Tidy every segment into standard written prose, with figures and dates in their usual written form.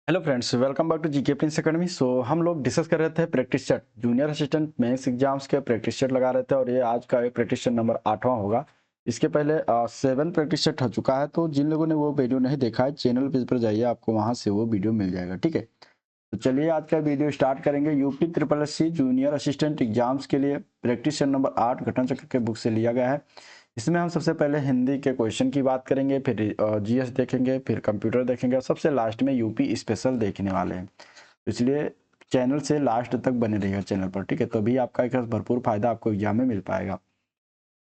Hello friends, welcome back to GK prince academy. हम लोग discuss कर रहे थे practice set junior assistant mains exams के प्रैक्टिस सेट लगा रहे थे और ये आज का एक प्रैक्टिस सेट नंबर 8वां होगा। इसके पहले 7 प्रैक्टिस सेट हो चुका है, तो जिन लोगों ने वो वीडियो नहीं देखा है चैनल पेज पर जाइए, आपको वहां से वो वीडियो मिल जाएगा। ठीक है, तो चलिए आज का वीडियो स्टार्ट करेंगे। UP triple S C junior assistant exams के लिए प्रैक्टिस सेट नंबर 8 घटना चक्र के बुक से लिया गया है। इसमें हम सबसे पहले हिंदी के क्वेश्चन की बात करेंगे, फिर जीएस देखेंगे, फिर कंप्यूटर देखेंगे और सबसे लास्ट में यूपी स्पेशल देखने वाले हैं। तो इसलिए चैनल से लास्ट तक बने रहिएगा चैनल पर, ठीक है, तभी आपका एक भरपूर फायदा आपको एग्जाम में मिल पाएगा।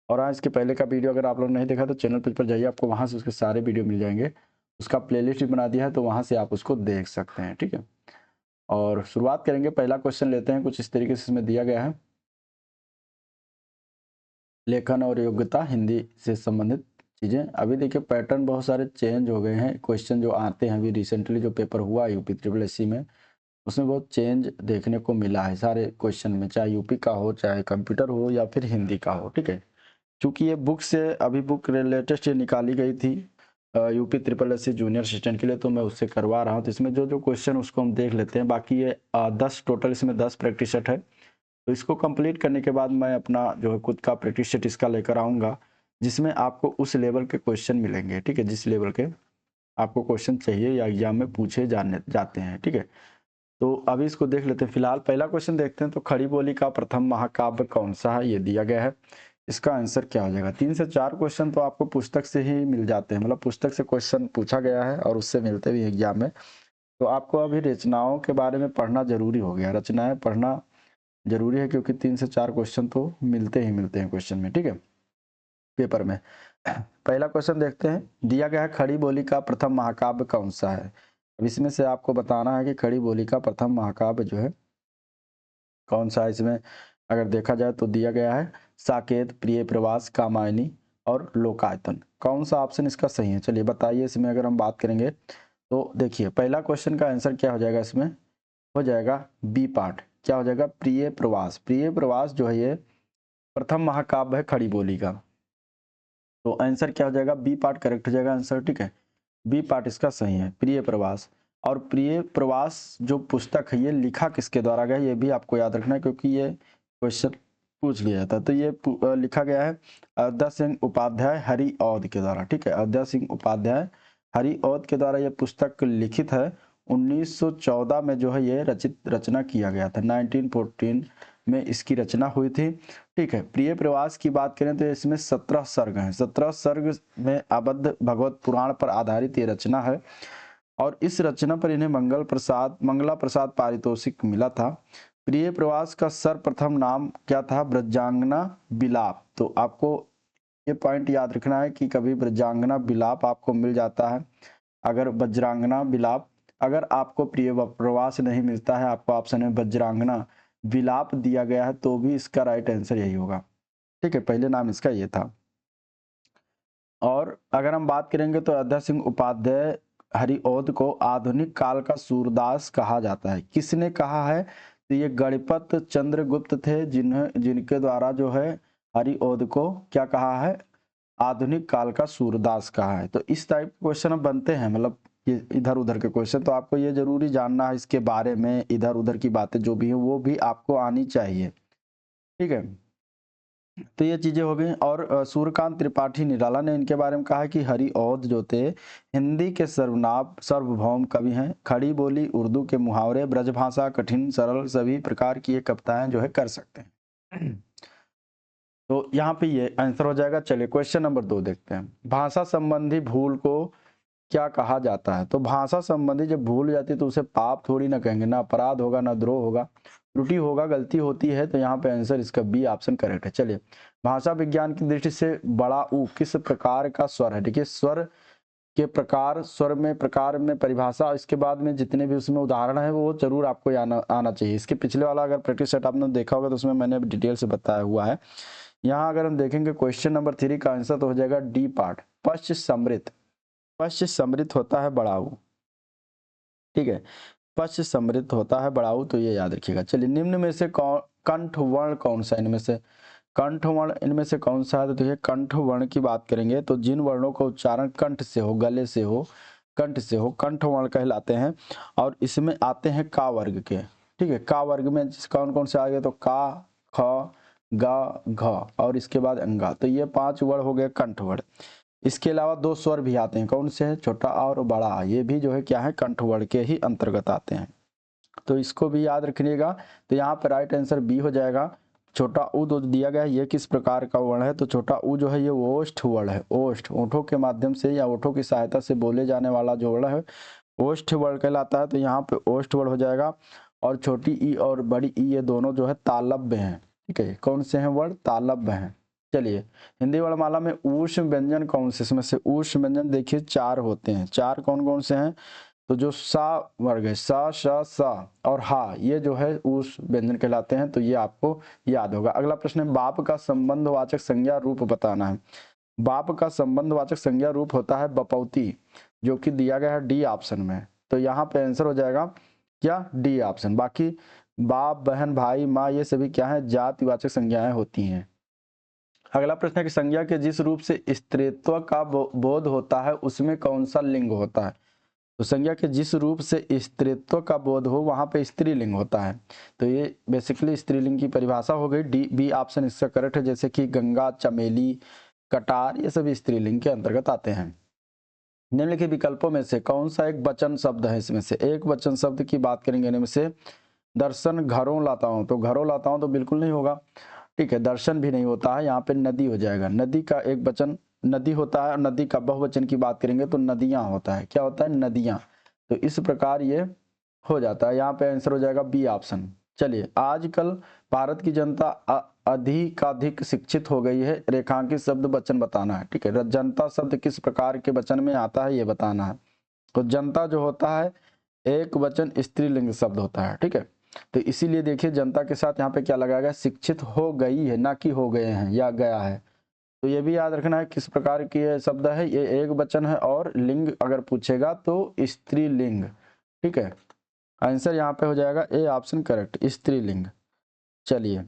और आज के पहले का वीडियो अगर आप लोग नहीं देखा तो चैनल पेज पर जाइए, आपको वहाँ से उसके सारे वीडियो मिल जाएंगे। उसका प्लेलिस्ट भी बना दिया है, तो वहाँ से आप उसको देख सकते हैं। ठीक है, और शुरुआत करेंगे। पहला क्वेश्चन लेते हैं, कुछ इस तरीके से इसमें दिया गया है। लेखन और योग्यता हिंदी से संबंधित चीज़ें। अभी देखिए पैटर्न बहुत सारे चेंज हो गए हैं। क्वेश्चन जो आते हैं, अभी रिसेंटली जो पेपर हुआ यूपी ट्रिपल एससी में, उसमें बहुत चेंज देखने को मिला है सारे क्वेश्चन में, चाहे यूपी का हो, चाहे कंप्यूटर हो, या फिर हिंदी का हो। ठीक है, चूंकि ये बुक से अभी बुक लेटेस्ट ये निकाली गई थी UP triple SC junior assistant के लिए, तो मैं उससे करवा रहा हूँ। तो इसमें जो जो क्वेश्चन उसको हम देख लेते हैं। बाकी ये 10 टोटल इसमें 10 प्रैक्टिस सेट है। तो इसको कंप्लीट करने के बाद मैं अपना जो है खुद का प्रैक्टिस सेट इसका लेकर आऊँगा, जिसमें आपको उस लेवल के क्वेश्चन मिलेंगे। ठीक है, जिस लेवल के आपको क्वेश्चन चाहिए या एग्जाम में पूछे जाने जाते हैं। ठीक है, तो अभी इसको देख लेते हैं। फिलहाल पहला क्वेश्चन देखते हैं। तो खड़ी बोली का प्रथम महाकाव्य कौन सा है, ये दिया गया है। इसका आंसर क्या हो जाएगा? 3 से 4 क्वेश्चन तो आपको पुस्तक से ही मिल जाते हैं, मतलब पुस्तक से क्वेश्चन पूछा गया है और उससे मिलते भी एग्जाम में। तो आपको अभी रचनाओं के बारे में पढ़ना जरूरी हो गया, रचनाएं पढ़ना जरूरी है, क्योंकि 3 से 4 क्वेश्चन तो मिलते ही मिलते हैं क्वेश्चन में। ठीक है, पेपर में। पहला क्वेश्चन देखते हैं। दिया गया है खड़ी बोली का प्रथम महाकाव्य कौन सा है। अब इसमें से आपको बताना है कि खड़ी बोली का प्रथम महाकाव्य जो है कौन सा है। इसमें अगर देखा जाए तो दिया गया है साकेत, प्रिय प्रवास, कामायनी और लोकायतन। कौन सा ऑप्शन इसका सही है, चलिए बताइए। इसमें अगर हम बात करेंगे तो देखिए पहला क्वेश्चन का आंसर क्या हो जाएगा, इसमें हो जाएगा बी पार्ट। क्या हो जाएगा? प्रिय प्रवास। प्रिय प्रवास जो है ये प्रथम महाकाव्य है खड़ी बोली का। तो आंसर क्या हो जाएगा? बी पार्ट करेक्ट हो जाएगा आंसर। ठीक है, बी पार्ट इसका सही है, प्रिय प्रवास। और प्रिय प्रवास जो पुस्तक है ये लिखा किसके द्वारा गया, ये भी आपको याद रखना है, क्योंकि ये क्वेश्चन पूछ लिया जाता है। तो ये लिखा गया है अयोध्या सिंह उपाध्याय हरिऔध के द्वारा। ठीक है, अयोध्या सिंह उपाध्याय हरिऔध के द्वारा ये पुस्तक लिखित है। 1914 में जो है ये रचना किया गया था। 1914 में इसकी रचना हुई थी। ठीक है, प्रिय प्रवास की बात करें तो इसमें 17 सर्ग हैं। 17 सर्ग में आबद्ध भगवत पुराण पर आधारित ये रचना है, और इस रचना पर इन्हें मंगला प्रसाद पारितोषिक मिला था। प्रिय प्रवास का सर्वप्रथम नाम क्या था? ब्रजांगना बिलाप। तो आपको ये पॉइंट याद रखना है कि कभी ब्रजांगना बिलाप आपको मिल जाता है, अगर वज्रांगना बिलाप, अगर आपको प्रिय प्रवास नहीं मिलता है, आपको ऑप्शन में वज्रांगना विलाप दिया गया है, तो भी इसका राइट आंसर यही होगा। ठीक है, पहले नाम इसका ये था। और अगर हम बात करेंगे तो अयोध्या सिंह उपाध्याय हरिऔध को आधुनिक काल का सूरदास कहा जाता है। किसने कहा है? तो ये गणपत चंद्रगुप्त थे, जिनके द्वारा जो है हरिऔध को क्या कहा है? आधुनिक काल का सूरदास कहा है। तो इस टाइप के क्वेश्चन अब बनते हैं, मतलब ये इधर उधर के क्वेश्चन, तो आपको ये जरूरी जानना है इसके बारे में। इधर उधर की बातें जो भी है वो भी आपको आनी चाहिए। ठीक है, तो ये चीजें हो गई। और सूर्यकांत त्रिपाठी निराला ने इनके बारे में कहा है कि हरिऔध जो थे हिंदी के सर्वनाम सार्वभौम कवि हैं। खड़ी बोली, उर्दू के मुहावरे, ब्रजभाषा, कठिन सरल सभी प्रकार की ये कविताएं जो है कर सकते हैं। तो यहाँ पे ये आंसर हो जाएगा। चलिए क्वेश्चन नंबर 2 देखते हैं। भाषा संबंधी भूल को क्या कहा जाता है? तो भाषा संबंधी जब भूल जाती है तो उसे पाप थोड़ी ना कहेंगे, ना अपराध होगा, ना द्रोह होगा, त्रुटि होगा, गलती होती है। तो यहाँ पे आंसर इसका बी ऑप्शन करेक्ट है। चलिए, भाषा विज्ञान की दृष्टि से बड़ा ऊ किस प्रकार का स्वर है? देखिए, स्वर के प्रकार, स्वर में प्रकार में परिभाषा, इसके बाद में जितने भी उसमें उदाहरण है वो जरूर आपको आना चाहिए। इसके पिछले वाला अगर प्रैक्टिस सेट आपने देखा होगा तो उसमें मैंने डिटेल से बताया हुआ है। यहाँ अगर हम देखेंगे क्वेश्चन नंबर 3 का आंसर तो हो जाएगा डी पार्ट, पश्च समृत। पश्च समृत होता है बड़ाऊ। ठीक है, पश्च समृत होता है बड़ाऊ, तो ये याद रखिएगा। चलिए, निम्न में से कंठ वर्ण कौन सा? इनमें से कंठ वर्ण इनमें से कौन सा है? तो देखिए, कंठ वर्ण की बात करेंगे तो जिन वर्णों का उच्चारण कंठ से हो, गले से हो, कंठ से हो, कंठ वर्ण कहलाते हैं। और इसमें आते हैं का वर्ग के, ठीक है। का वर्ग में कौन कौन से आ गए, तो का, ख, ग, घ और इसके बाद अंगा, तो ये 5 वर्ण हो गए कंठ वर्ण। इसके अलावा 2 स्वर भी आते हैं, कौन से हैं, छोटा आ और बड़ा आ, ये भी जो है क्या है, कंठ वर्ण के ही अंतर्गत आते हैं। तो इसको भी याद रखिएगा। तो यहाँ पर राइट आंसर बी हो जाएगा। छोटा ऊ जो दिया गया है ये किस प्रकार का वर्ण है, तो छोटा ऊ जो है ये ओष्ठ वर्ण है। ओष्ठ, ओठों के माध्यम से या ओठों की सहायता से बोले जाने वाला जो वर्ण है ओष्ठ वर्ण कहलाता है। तो यहाँ पे ओष्ठ वर्ण हो जाएगा। और छोटी ई और बड़ी ई ये दोनों जो है तालव्य हैं, ठीक है। कौन से हैं वर्ण, तालव्य हैं। चलिए, हिंदी वर्णमाला में ऊष्म व्यंजन कौन से, इसमें से ऊष्म व्यंजन देखिए 4 होते हैं। 4 कौन कौन से हैं, तो जो सा वर्ग है, सा, श, सा और हा, ये जो है उस व्यंजन कहलाते हैं। तो ये आपको याद होगा। अगला प्रश्न है, बाप का संबंधवाचक संज्ञा रूप बताना है। बाप का संबंधवाचक संज्ञा रूप होता है बपौती, जो कि दिया गया है डी ऑप्शन में। तो यहाँ पे आंसर हो जाएगा क्या, डी ऑप्शन। बाकी बाप, बहन, भाई, माँ ये सभी क्या है, जातिवाचक संज्ञाएं होती हैं। अगला प्रश्न है कि संज्ञा के जिस रूप से स्त्रीत्व का बोध होता है उसमें कौन सा लिंग होता है। तो संज्ञा के जिस रूप से स्त्रीत्व का बोध हो वहां पे स्त्रीलिंग होता है। तो ये बेसिकली स्त्रीलिंग की परिभाषा हो गई। डी, बी ऑप्शन इसका करेक्ट है। जैसे कि गंगा, चमेली, कटार ये सभी स्त्रीलिंग के अंतर्गत आते हैं। निम्नलिखित विकल्पों में से कौन सा एक वचन शब्द है, इसमें से एक वचन शब्द की बात करेंगे इनमें से। दर्शन घरों लाता हूं, तो घरों लाता हूं तो बिल्कुल नहीं होगा, ठीक है। दर्शन भी नहीं होता है, यहाँ पे नदी हो जाएगा। नदी का एक वचन नदी होता है, और नदी का बहुवचन की बात करेंगे तो नदियां होता है। क्या होता है, नदियां। तो इस प्रकार ये हो जाता है। यहाँ पे आंसर हो जाएगा बी ऑप्शन। चलिए, आजकल भारत की जनता अधिकाधिक शिक्षित हो गई है, रेखांकित शब्द वचन बताना है, ठीक है। जनता शब्द किस प्रकार के वचन में आता है ये बताना है। तो जनता जो होता है एक वचन स्त्रीलिंग शब्द होता है, ठीक है। तो इसीलिए देखिए जनता के साथ यहाँ पे क्या लगाया गया, शिक्षित हो गई है, ना कि हो गए हैं या गया है। तो ये भी याद रखना है किस प्रकार की ये शब्द है, ये एक वचन है और लिंग अगर पूछेगा तो स्त्रीलिंग, ठीक है। आंसर यहाँ पे हो जाएगा ए ऑप्शन करेक्ट, स्त्रीलिंग। चलिए,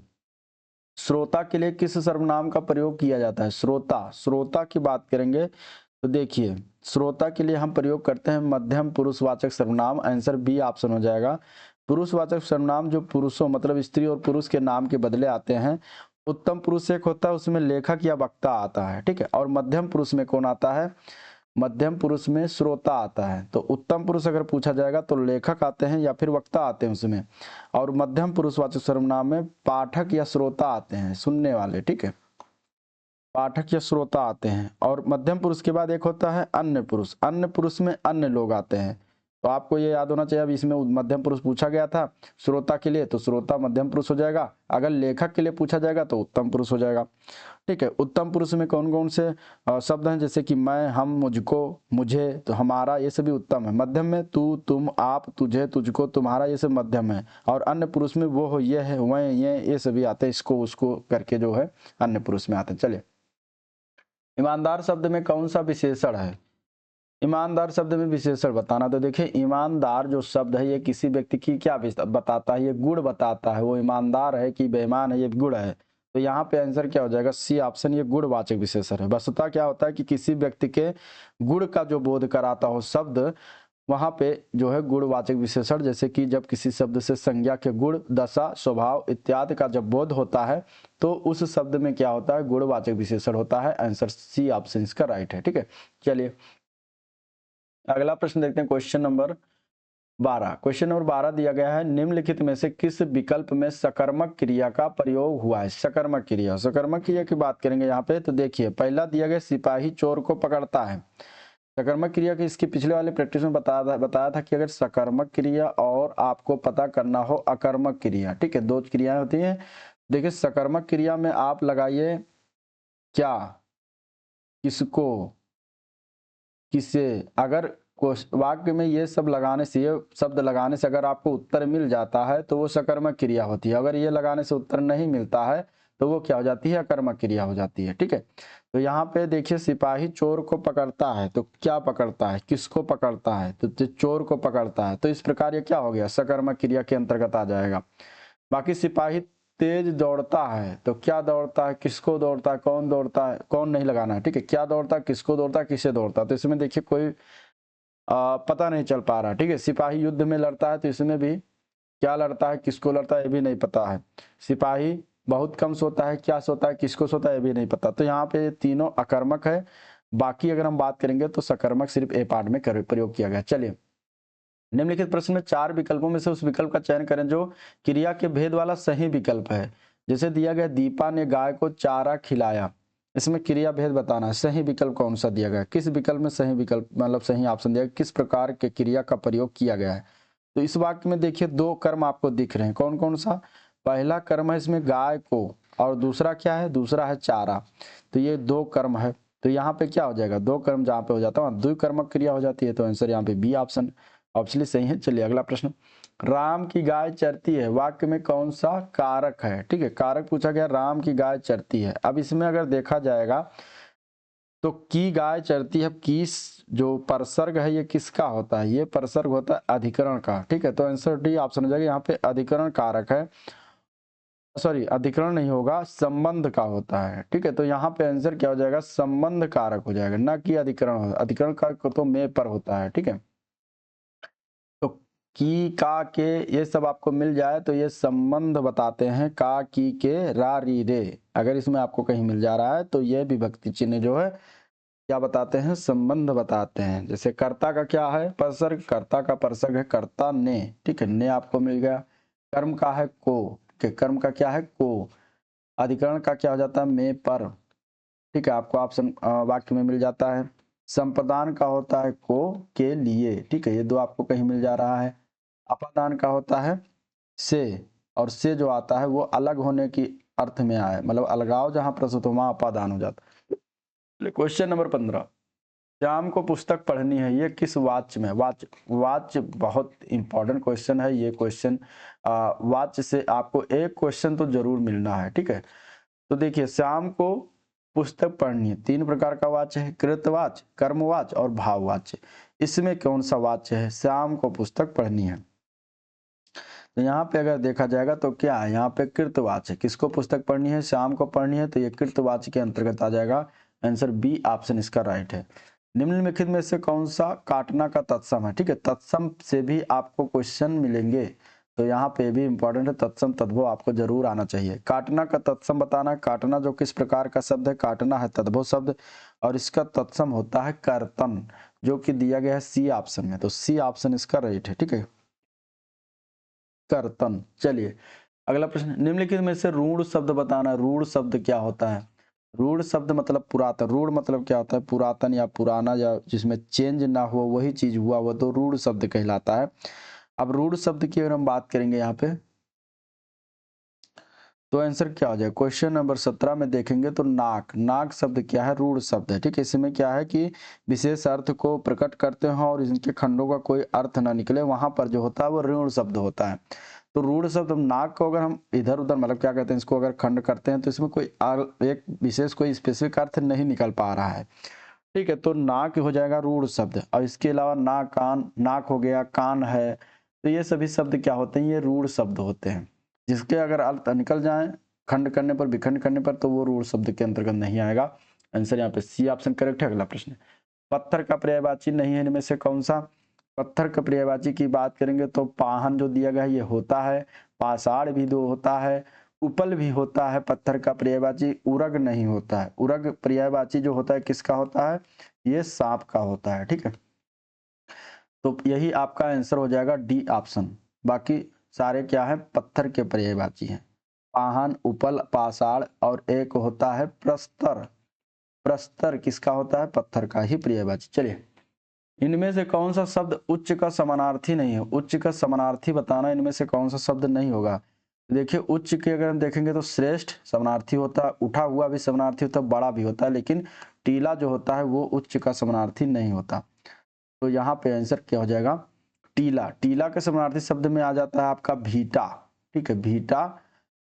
श्रोता के लिए किस सर्वनाम का प्रयोग किया जाता है। श्रोता, श्रोता की बात करेंगे तो देखिए श्रोता के लिए हम प्रयोग करते हैं मध्यम पुरुषवाचक सर्वनाम। आंसर बी ऑप्शन हो जाएगा। पुरुषवाचक सर्वनाम जो पुरुषों मतलब स्त्री और पुरुष के नाम के बदले आते हैं। उत्तम पुरुष एक होता है, उसमें लेखक या वक्ता आता है, ठीक है। और मध्यम पुरुष में कौन आता है, मध्यम पुरुष में श्रोता आता है। तो उत्तम पुरुष अगर पूछा जाएगा तो लेखक आते हैं या फिर वक्ता आते हैं उसमें। और मध्यम पुरुषवाचक सर्वनाम में पाठक या श्रोता आते हैं, सुनने वाले, ठीक है। पाठक या श्रोता आते हैं। और मध्यम पुरुष के बाद एक होता है अन्य पुरुष। अन्य पुरुष में अन्य लोग आते हैं। तो आपको ये याद होना चाहिए। अब इसमें मध्यम पुरुष पूछा गया था श्रोता के लिए, तो श्रोता मध्यम पुरुष हो जाएगा। अगर लेखक के लिए पूछा जाएगा तो उत्तम पुरुष हो जाएगा, ठीक है। उत्तम पुरुष में कौन कौन से शब्द हैं, जैसे कि मैं, हम, मुझको, मुझे, तो हमारा, ये सभी उत्तम है। मध्यम में तू, तुम, आप, तुझे, तुझको, तुम्हारा, ये सब मध्यम है। और अन्य पुरुष में वो हो, ये है, वह, ये सभी आते हैं, इसको उसको करके जो है अन्य पुरुष में आते हैं। चलिए, ईमानदार शब्द में कौन सा विशेषण है। ईमानदार शब्द में विशेषण बताना। तो देखिए ईमानदार जो शब्द है ये किसी व्यक्ति की क्या बताता है, ये गुण बताता है। वो ईमानदार है कि बेईमान है, ये गुण है। तो यहाँ पे आंसर क्या हो जाएगा, सी ऑप्शन, ये गुणवाचक विशेषण है। वस्तुतः क्या होता है कि किसी व्यक्ति के गुण का जो बोध कराता हो शब्द, वहां पे जो है गुणवाचक विशेषण। जैसे कि जब किसी शब्द से संज्ञा के गुण, दशा, स्वभाव इत्यादि का जब बोध होता है तो उस शब्द में क्या होता है, गुणवाचक विशेषण होता है। आंसर सी ऑप्शन इसका राइट है, ठीक है। चलिए, अगला प्रश्न देखते हैं, क्वेश्चन नंबर 12। क्वेश्चन नंबर 12 दिया गया है, निम्नलिखित में से किस विकल्प में सकर्मक क्रिया का प्रयोग हुआ है। सकर्मक क्रिया, सकर्मक क्रिया की बात करेंगे यहाँ पे। तो देखिए पहला दिया गया सिपाही चोर को पकड़ता है। सकर्मक क्रिया की इसके पिछले वाले प्रैक्टिस में बताया था कि अगर सकर्मक क्रिया और आपको पता करना हो अकर्मक क्रिया, ठीक है, 2 क्रियाएं होती हैं। देखिए सकर्मक क्रिया में आप लगाइए क्या, किसको, किसे। अगर वाक्य में ये सब लगाने से, ये शब्द लगाने से अगर आपको उत्तर मिल जाता है तो वो सकर्मक क्रिया होती है। अगर ये लगाने से उत्तर नहीं मिलता है तो वो क्या हो जाती है, अकर्मक क्रिया हो जाती है, ठीक है। तो यहाँ पे देखिए सिपाही चोर को पकड़ता है, तो क्या पकड़ता है, किसको पकड़ता है, तो चोर को पकड़ता है। तो इस प्रकार ये क्या हो गया, सकर्मक क्रिया के अंतर्गत आ जाएगा। बाकी सिपाही तेज दौड़ता है, तो क्या दौड़ता है, किसको दौड़ता है, कौन दौड़ता है, कौन नहीं लगाना है, ठीक है। क्या दौड़ता है, किसको दौड़ता है, किसे दौड़ता है। तो इसमें देखिए कोई पता नहीं चल पा रहा, ठीक है। सिपाही युद्ध में लड़ता है तो इसमें भी क्या लड़ता है, किसको लड़ता है, ये भी नहीं पता है। सिपाही बहुत कम सोता है, क्या सोता है, किसको सोता है, ये भी नहीं पता। तो यहाँ पे तीनों अकर्मक है। बाकी अगर हम बात करेंगे तो सकर्मक सिर्फ ए पार्ट में प्रयोग किया गया। चलिए, निम्नलिखित प्रश्न में 4 विकल्पों में से उस विकल्प का चयन करें जो क्रिया के भेद वाला सही विकल्प है। जैसे दिया गया, दीपा ने गाय को चारा खिलाया, इसमें क्रिया भेद बताना है। सही विकल्प कौन सा दिया गया, किस विकल्प में सही विकल्प मतलब सही ऑप्शन दिया गया, किस प्रकार के क्रिया का प्रयोग किया गया है। तो इस वाक्य में देखिए 2 कर्म आपको दिख रहे हैं, कौन कौन सा। पहला कर्म है इसमें गाय को, और दूसरा क्या है, दूसरा है चारा। तो ये 2 कर्म है। तो यहाँ पे क्या हो जाएगा, 2 कर्म जहाँ पे हो जाता है द्विकर्मक क्रिया हो जाती है। तो आंसर यहाँ पे बी ऑप्शन ऑब्वियसली सही है। चलिए अगला प्रश्न, राम की गाय चरती है, वाक्य में कौन सा कारक है। ठीक है, कारक पूछा गया, राम की गाय चरती है। अब इसमें अगर देखा जाएगा तो की गाय चरती है, किस जो परसर्ग है ये किसका होता है, ये परसर्ग होता है अधिकरण का। ठीक है, तो आंसर डी ऑप्शन हो जाएगा। यहाँ पे अधिकरण कारक है, सॉरी अधिकरण नहीं होगा, संबंध का होता है। ठीक है, तो यहाँ पे आंसर क्या हो जाएगा, संबंध कारक हो जाएगा, ना कि अधिकरण। अधिकरण कारक तो में पर होता है। ठीक है, तो की का के ये सब आपको मिल जाए तो ये संबंध बताते हैं, का की के रा री रे। अगर इसमें आपको कहीं मिल जा रहा है तो ये विभक्ति चिन्ह जो है क्या बताते हैं, संबंध बताते हैं। जैसे कर्ता का क्या है, परसर्ग, कर्ता का परसर्ग है कर्ता ने। ठीक है, ने आपको मिल गया। कर्म का है को, के कर्म का क्या है को। अधिकरण का क्या हो जाता है, में पर। ठीक है, आपको ऑप्शन वाक्य में मिल जाता है। संप्रदान का होता है को के लिए। ठीक है, ये 2 आपको कहीं मिल जा रहा है। अपादान का होता है से, और से जो आता है वो अलग होने की अर्थ में आए, मतलब अलगाव जहां प्रस्तुत हो वहां अपादान हो जाता है। क्वेश्चन नंबर 15, श्याम को पुस्तक पढ़नी है, ये किस वाच्य में। वाच्य बहुत इंपॉर्टेंट क्वेश्चन है ये क्वेश्चन। वाच्य से आपको एक क्वेश्चन तो जरूर मिलना है। ठीक है, तो देखिए श्याम को पुस्तक पढ़नी है, 3 प्रकार का वाच्य है, कृतवाच्य, कर्मवाच्य और भाववाच्य। इसमें कौन सा वाच्य है, श्याम को पुस्तक पढ़नी है। तो यहाँ पे अगर देखा जाएगा तो क्या है, यहाँ पे कृतवाच्य, किसको पुस्तक पढ़नी है, श्याम को पढ़नी है, तो ये कृतवाच्य के अंतर्गत आ जाएगा। आंसर बी ऑप्शन इसका राइट है। निम्नलिखित में से कौन सा काटना का तत्सम है। ठीक है, तत्सम से भी आपको क्वेश्चन मिलेंगे, तो यहाँ पे भी इंपॉर्टेंट है, तत्सम तद्भव आपको जरूर आना चाहिए। काटना का तत्सम बताना, काटना जो किस प्रकार का शब्द है, काटना है तद्भव शब्द, और इसका तत्सम होता है कर्तन, जो कि दिया गया है सी ऑप्शन में। तो सी ऑप्शन इसका राइट है। ठीक है, कर्तन। चलिए अगला प्रश्न, निम्नलिखित में से रूढ़ शब्द बताना। रूढ़ शब्द क्या होता है, रूढ़ शब्द मतलब पुरातन। रूढ़ मतलब क्या होता है, पुरातन या पुराना, या जिसमें चेंज ना हो वही चीज हुआ वो तो रूढ़ शब्द कहलाता है। अब रूढ़ शब्द की अगर हम बात करेंगे यहाँ पे तो आंसर क्या हो जाए, क्वेश्चन नंबर 17 में देखेंगे तो नाक, नाक शब्द क्या है, रूढ़ शब्द है। ठीक है, इसमें क्या है कि विशेष अर्थ को प्रकट करते हैं और इनके खंडों का कोई अर्थ ना निकले, वहां पर जो होता है वो रूढ़ शब्द होता है। तो रूढ़ शब्द नाक को अगर हम इधर उधर मतलब क्या कहते हैं, इसको अगर खंड करते हैं तो इसमें कोई एक विशेष कोई स्पेसिफिक अर्थ नहीं निकल पा रहा है। ठीक है, तो नाक हो जाएगा रूढ़ शब्द। और इसके अलावा नाक, कान, नाक हो गया, कान है, तो ये सभी शब्द क्या होते हैं, ये रूढ़ शब्द होते हैं। जिसके अगर अर्थ निकल जाए खंड करने पर, विखंड करने पर, तो वो रूढ़ शब्द के अंतर्गत नहीं आएगा। आंसर यहाँ पे सी ऑप्शन करेक्ट है। अगला प्रश्न, पत्थर का पर्यायवाची नहीं है इनमें से कौन सा। पत्थर का पर्यायवाची की बात करेंगे तो पाहन जो दिया गया है ये होता है, पाषाण भी दो होता है, उपल भी होता है। पत्थर का पर्यायवाची उरग नहीं होता है। उरग पर्यायवाची जो होता है किसका होता है, ये सांप का होता है। ठीक है, तो यही आपका आंसर हो जाएगा डी ऑप्शन। बाकी सारे क्या है, पत्थर के पर्यायवाची हैं, पाहन, उपल, पाषाण, और एक होता है प्रस्तर। प्रस्तर किसका होता है, पत्थर का ही पर्यायवाची। चलिए, इनमें से कौन सा शब्द उच्च का समानार्थी नहीं है। उच्च का समानार्थी बताना, इनमें से कौन सा शब्द नहीं होगा। देखिए उच्च के अगर हम देखेंगे तो श्रेष्ठ समानार्थी होता है, उठा हुआ भी समानार्थी होता है, बड़ा भी होता है, लेकिन टीला जो होता है वो उच्च का समानार्थी नहीं होता। तो यहाँ पे आंसर क्या हो जाएगा, टीला। टीला के समानार्थी शब्द में आ जाता है आपका भीटा। ठीक है, भीटा।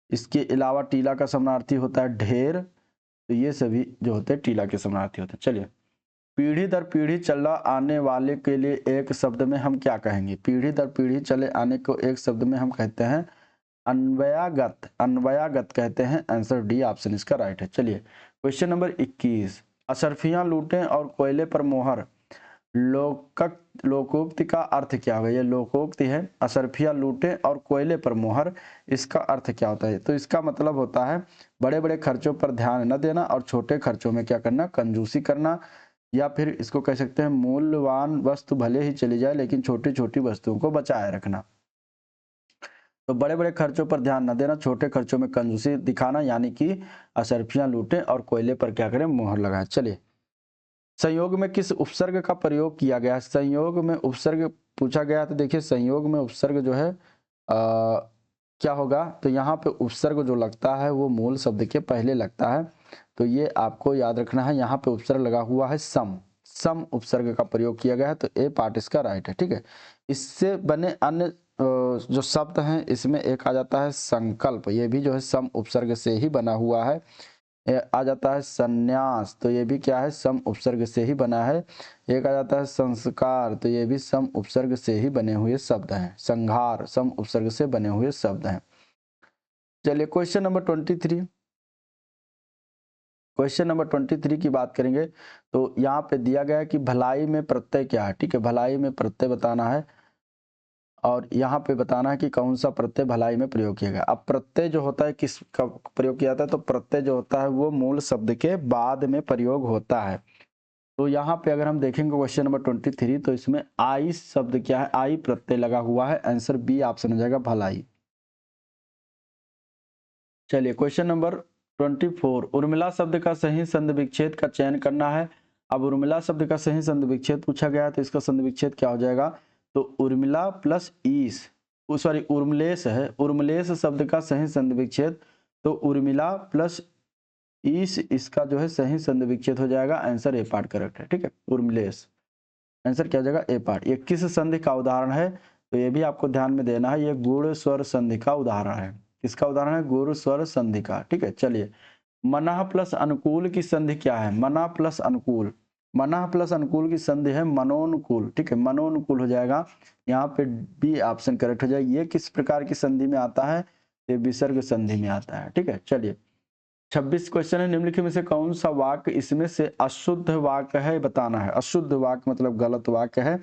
इसके अलावा टीला का समानार्थी होता है ढेर। तो ये सभी जो होते हैं टीला के समानार्थी होते हैं। चलिए, पीढ़ी दर पीढ़ी चला आने वाले के लिए एक शब्द में हम क्या कहेंगे। पीढ़ी दर पीढ़ी चले आने को एक शब्द में हम कहते हैं अन्वयागत। अन्वयागत कहते हैं। आंसर डी ऑप्शन इसका राइट है। चलिए क्वेश्चन नंबर 21, अशरफियां लूटें और कोयले पर मोहर। लोकोक्ति का अर्थ क्या होगा? ये लोकोक्ति है। अशरफिया लूटे और कोयले पर मोहर, इसका अर्थ क्या होता है? तो इसका मतलब होता है बड़े बड़े खर्चों पर ध्यान न देना और छोटे खर्चों में क्या करना? कंजूसी करना। या फिर इसको कह सकते हैं मूल्यवान वस्तु भले ही चली जाए लेकिन छोटी छोटी वस्तुओं को बचाए रखना। तो बड़े बड़े खर्चों पर ध्यान न देना, छोटे खर्चों में कंजूसी दिखाना, यानी कि अशरफियां लूटें और कोयले पर क्या करें? मोहर लगाएं। चलिए, संयोग में किस उपसर्ग का प्रयोग किया गया? संयोग में उपसर्ग पूछा गया, तो देखिए संयोग में उपसर्ग जो है क्या होगा? तो यहाँ पे उपसर्ग जो लगता है वो मूल शब्द के पहले लगता है, तो ये आपको याद रखना है। यहाँ पे उपसर्ग लगा हुआ है सम, सम उपसर्ग का प्रयोग किया गया है, तो ए पार्ट इसका राइट है। ठीक है, इससे बने अन्य जो शब्द हैं इसमें एक आ जाता है संकल्प, ये भी जो है सम उपसर्ग से ही बना हुआ है। आ जाता है संन्यास, तो ये भी क्या है? सम उपसर्ग से ही बना है। एक आ जाता है संस्कार, तो ये भी सम उपसर्ग से ही बने हुए शब्द हैं। संघार सम उपसर्ग से बने हुए शब्द हैं। चलिए क्वेश्चन नंबर 23, क्वेश्चन नंबर 23 की बात करेंगे। तो यहाँ पे दिया गया है कि भलाई में प्रत्यय क्या है। ठीक है, भलाई में प्रत्यय बताना है और यहाँ पे बताना है कि कौन सा प्रत्यय भलाई में प्रयोग किया गया। अब प्रत्यय जो होता है किस का प्रयोग किया जाता है? तो प्रत्यय जो होता है वो मूल शब्द के बाद में प्रयोग होता है। तो यहाँ पे अगर हम देखेंगे क्वेश्चन नंबर 23, तो इसमें आई शब्द क्या है? आई प्रत्यय लगा हुआ है। आंसर बी ऑप्शन हो जाएगा, भलाई। चलिए क्वेश्चन नंबर 24, उर्मिला शब्द का सही संधि विच्छेद का चयन करना है। अब उर्मिला शब्द का सही संधि विच्छेद पूछा गया है, तो इसका संधि विच्छेद क्या हो जाएगा? तो उर्मिला प्लस ईस, सॉरी उर्मलेश है, उर्मलेश शब्द का सही संधि विच्छेद, तो उर्मिला प्लस ईस इसका जो है सही संधि विच्छेद हो जाएगा। आंसर ए पार्ट करेक्ट है। ठीक है, उर्मलेश आंसर क्या हो जाएगा? ए पार्ट। ये किस संधि का उदाहरण है? तो ये भी आपको ध्यान में देना है, ये गुण स्वर संधि का उदाहरण है। किसका उदाहरण है? गुण स्वर संधि का। ठीक है, चलिए मनाह प्लस अनुकूल की संधि क्या है? मना प्लस अनुकूल, मनाह प्लस अनुकूल की संधि है मनोनुकूल। ठीक है, मनोनुकूल हो जाएगा। यहाँ पे बी ऑप्शन करेक्ट हो जाएगा। ये किस प्रकार की संधि में आता है? ये विसर्ग संधि में आता है। ठीक है, चलिए 26 क्वेश्चन है, निम्नलिखित में से कौन सा वाक्य इसमें से अशुद्ध वाक्य है? बताना है। अशुद्ध वाक्य मतलब गलत वाक्य है।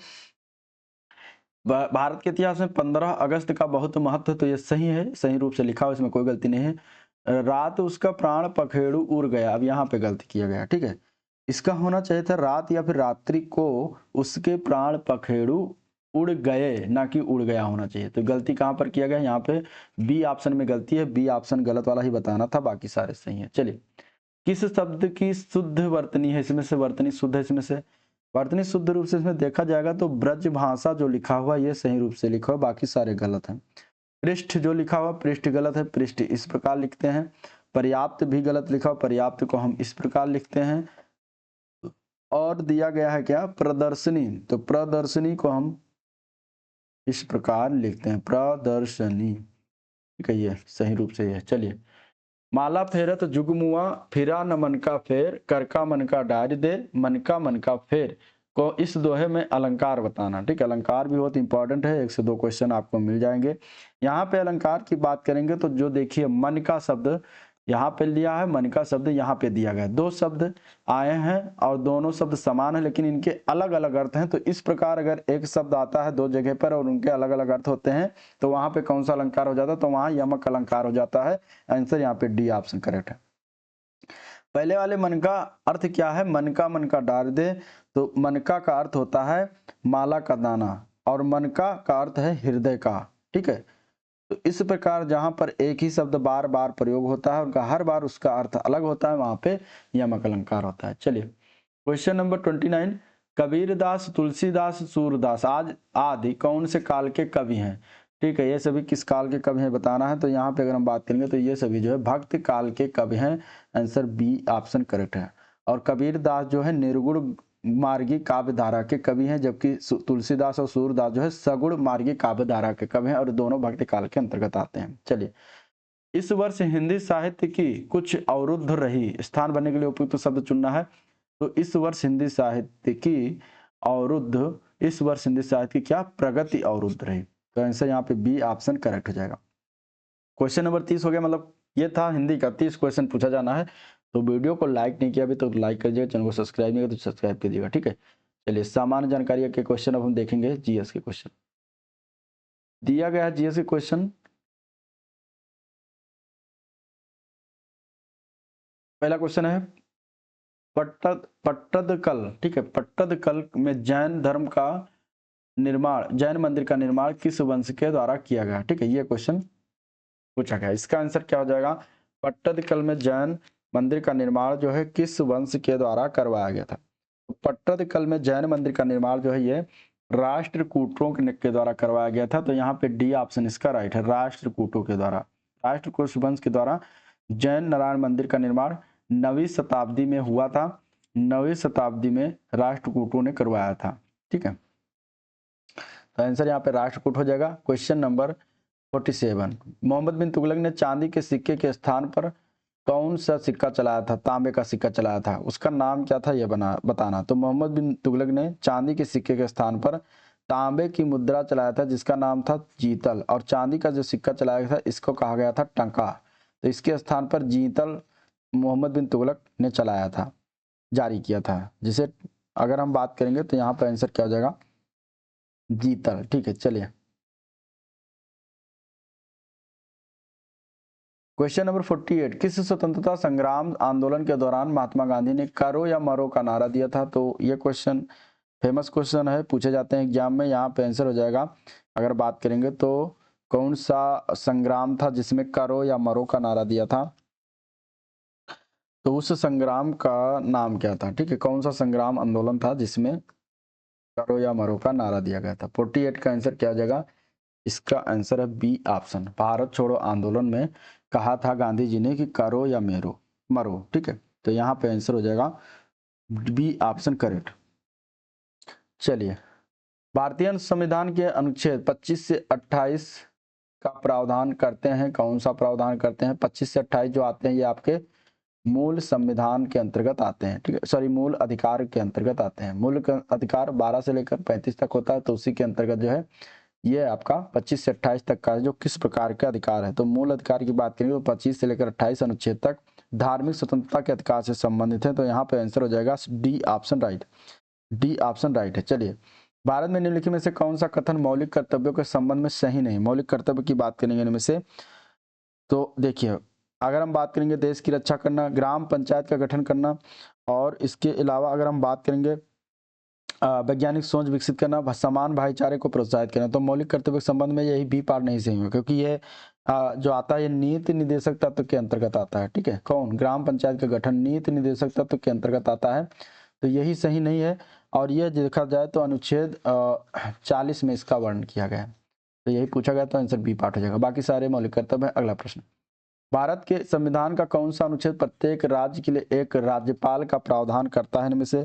भारत के इतिहास में 15 अगस्त का बहुत महत्व, तो ये सही है, सही रूप से लिखा हो, इसमें कोई गलती नहीं है। रात उसका प्राण पखेड़ू उड़ गया, अब यहाँ पे गलती किया गया। ठीक है, इसका होना चाहिए था रात या फिर रात्रि को उसके प्राण पखेड़ू उड़ गए, ना कि उड़ गया होना चाहिए। तो गलती कहाँ पर किया गया? यहाँ पे बी ऑप्शन में गलती है, बी ऑप्शन गलत वाला ही बताना था, बाकी सारे सही है। चलिए, किस शब्द की शुद्ध वर्तनी है? इसमें से वर्तनी शुद्ध है, इसमें से वर्तनी शुद्ध रूप से इसमें देखा जाएगा तो ब्रज भाषा जो लिखा हुआ ये सही रूप से लिखा हुआ, बाकी सारे गलत हैं। पृष्ठ जो लिखा हुआ पृष्ठ गलत है, पृष्ठ इस प्रकार लिखते हैं। पर्याप्त भी गलत लिखा हुआ, पर्याप्त को हम इस प्रकार लिखते हैं। और दिया गया है क्या? प्रदर्शनी, तो प्रदर्शनी को हम इस प्रकार लिखते हैं, प्रदर्शनी। ठीक है, ये सही रूप से है। चलिए, माला फेरत जुगमुआ फिरा न मन का फेर, कर का मन का डार दे, मन का फेर को इस दोहे में अलंकार बताना। ठीक है, अलंकार भी बहुत इंपॉर्टेंट है, 1 से 2 क्वेश्चन आपको मिल जाएंगे। यहाँ पे अलंकार की बात करेंगे तो जो देखिए मन का शब्द यहाँ पे लिया है, मन का शब्द यहाँ पे दिया गया है। 2 शब्द आए हैं और दोनों शब्द समान है लेकिन इनके अलग अलग अर्थ हैं। तो इस प्रकार अगर एक शब्द आता है 2 जगह पर और उनके अलग अलग अर्थ होते हैं तो वहां पे कौन सा अलंकार हो जाता है? तो वहां यमक अलंकार हो जाता है। आंसर यहाँ पे डी ऑप्शन करेक्ट है। पहले वाले मन का अर्थ क्या है? मन का डार दे, तो मनका का अर्थ होता है माला का दाना और मनका का अर्थ है हृदय का। ठीक है, तो इस प्रकार जहां पर एक ही शब्द बार बार प्रयोग होता है, उनका हर बार उसका अर्थ अलग होता है, वहां पे यमक अलंकार होता है। चलिए क्वेश्चन नंबर 29, कबीरदास, तुलसीदास, सूरदास आज आदि कौन से काल के कवि हैं? ठीक है, ये सभी किस काल के कवि हैं बताना है। तो यहाँ पे अगर हम बात करेंगे तो ये सभी जो है भक्त काल के कवि हैं। आंसर बी ऑप्शन करेक्ट है। और कबीरदास जो है निर्गुण मार्गी काव्य धारा के कवि हैं, जबकि तुलसीदास और सूरदास जो है सगुण मार्गी काव्य धारा के कवि हैं और दोनों भक्ति काल के अंतर्गत आते हैं। चलिए, इस वर्ष हिंदी साहित्य की कुछ अवरुद्ध रही स्थान बनने के लिए उपयुक्त शब्द चुनना है। तो इस वर्ष हिंदी साहित्य की अवरुद्ध, इस वर्ष हिंदी साहित्य की क्या? प्रगति अवरुद्ध रही। तो आंसर यहाँ पे बी ऑप्शन करेक्ट हो जाएगा। क्वेश्चन नंबर 30 हो गया, मतलब ये था हिंदी का 30 क्वेश्चन पूछा जाना है। तो वीडियो को लाइक नहीं किया अभी तो लाइक कर दीजिएगा, चैनल को सब्सक्राइब नहीं किया तो सब्सक्राइब कीजिएगा। ठीक है, चलिए सामान्य जानकारी के क्वेश्चन अब हम देखेंगे, जीएस के क्वेश्चन दिया गया है। जीएस के क्वेश्चन पहला क्वेश्चन है पट्टदकल, ठीक है, पट्टदकल में जैन धर्म का निर्माण, जैन मंदिर का निर्माण किस वंश के द्वारा किया गया, ठीक है, ये क्वेश्चन पूछा गया। इसका आंसर क्या हो जाएगा, पट्टदकल में जैन मंदिर का निर्माण जो है किस वंश के द्वारा करवाया गया था। पट्टदकल में जैन मंदिर का निर्माण जो है ये राष्ट्रकूटों के द्वारा करवाया गया था। तो यहाँ पे डी ऑप्शन इसका राइट है, राष्ट्रकूटों के द्वारा, राष्ट्रकूट वंश के द्वारा जैन नारायण मंदिर का निर्माण 9वीं शताब्दी में हुआ था। 9वीं शताब्दी में राष्ट्रकूटों ने करवाया था, ठीक है। तो आंसर यहाँ पे राष्ट्रकूट हो जाएगा। क्वेश्चन नंबर 47, मोहम्मद बिन तुगलक ने चांदी के सिक्के के स्थान पर कौन सा सिक्का चलाया था, तांबे का सिक्का चलाया था, उसका नाम क्या था, यह बताना। तो मोहम्मद बिन तुगलक ने चांदी के सिक्के के स्थान पर तांबे की मुद्रा चलाया था जिसका नाम था जीतल, और चांदी का जो सिक्का चलाया था इसको कहा गया था टंका। तो इसके स्थान पर जीतल मोहम्मद बिन तुगलक ने चलाया था, जारी किया था, जिसे अगर हम बात करेंगे तो यहाँ पर आंसर क्या हो जाएगा, जीतल, ठीक है। चलिए क्वेश्चन नंबर 48, किस स्वतंत्रता संग्राम आंदोलन के दौरान महात्मा गांधी ने करो या मरो का नारा दिया था। तो ये क्वेश्चन फेमस क्वेश्चन है, पूछे जाते हैं एग्जाम में। यहाँ पे आंसर हो जाएगा, अगर बात करेंगे तो कौन सा संग्राम था जिसमें करो या मरो का नारा दिया था, तो उस संग्राम का नाम क्या था, ठीक है, कौन सा संग्राम आंदोलन था जिसमें करो या मरो का नारा दिया गया था। 48 का आंसर क्या हो जाएगा, इसका आंसर है बी ऑप्शन, भारत छोड़ो आंदोलन में कहा था गांधी जी ने कि करो या मरो, ठीक है। तो यहाँ पे आंसर हो जाएगा बी ऑप्शन करेक्ट। चलिए, भारतीय संविधान के अनुच्छेद 25 से 28 का प्रावधान करते हैं, कौन सा प्रावधान करते हैं, 25 से 28 जो आते हैं ये आपके मूल संविधान के अंतर्गत आते हैं, ठीक है, सॉरी मूल अधिकार के अंतर्गत आते हैं। मूल अधिकार 12 से लेकर 35 तक होता है, तो उसी के अंतर्गत जो है ये आपका 25 से 28 तक का जो किस प्रकार के अधिकार है। तो मूल अधिकार की बात करेंगे तो 25 से लेकर 28 अनुच्छेद तक धार्मिक स्वतंत्रता के अधिकार से संबंधित है। तो यहाँ पे आंसर हो जाएगा D option right, D option right है। चलिए, भारत में निम्नलिखित में से कौन सा कथन मौलिक कर्तव्यों के संबंध में सही नहीं। मौलिक कर्तव्य की बात करेंगे इनमें से, तो देखिए अगर हम बात करेंगे देश की रक्षा करना, ग्राम पंचायत का गठन करना, और इसके अलावा अगर हम बात करेंगे वैज्ञानिक सोच विकसित करना, समान भाईचारे को प्रोत्साहित करना, तो मौलिक कर्तव्य के संबंध में यही बी पार्ट नहीं सही है, क्योंकि ये जो आता है ये नीति निदेशक तत्व के अंतर्गत आता है, ठीक है। कौन, ग्राम पंचायत का गठन नीति निदेशक तत्व के अंतर्गत आता है, तो यही सही नहीं है। और यह देखा जाए तो अनुच्छेद 40 में इसका वर्णन किया गया है, तो यही पूछा गया, तो आंसर बी पार्ट हो जाएगा। बाकी सारे मौलिक कर्तव्य है। अगला प्रश्न, भारत के संविधान का कौन सा अनुच्छेद प्रत्येक राज्य के लिए एक राज्यपाल का प्रावधान करता है इनमें से।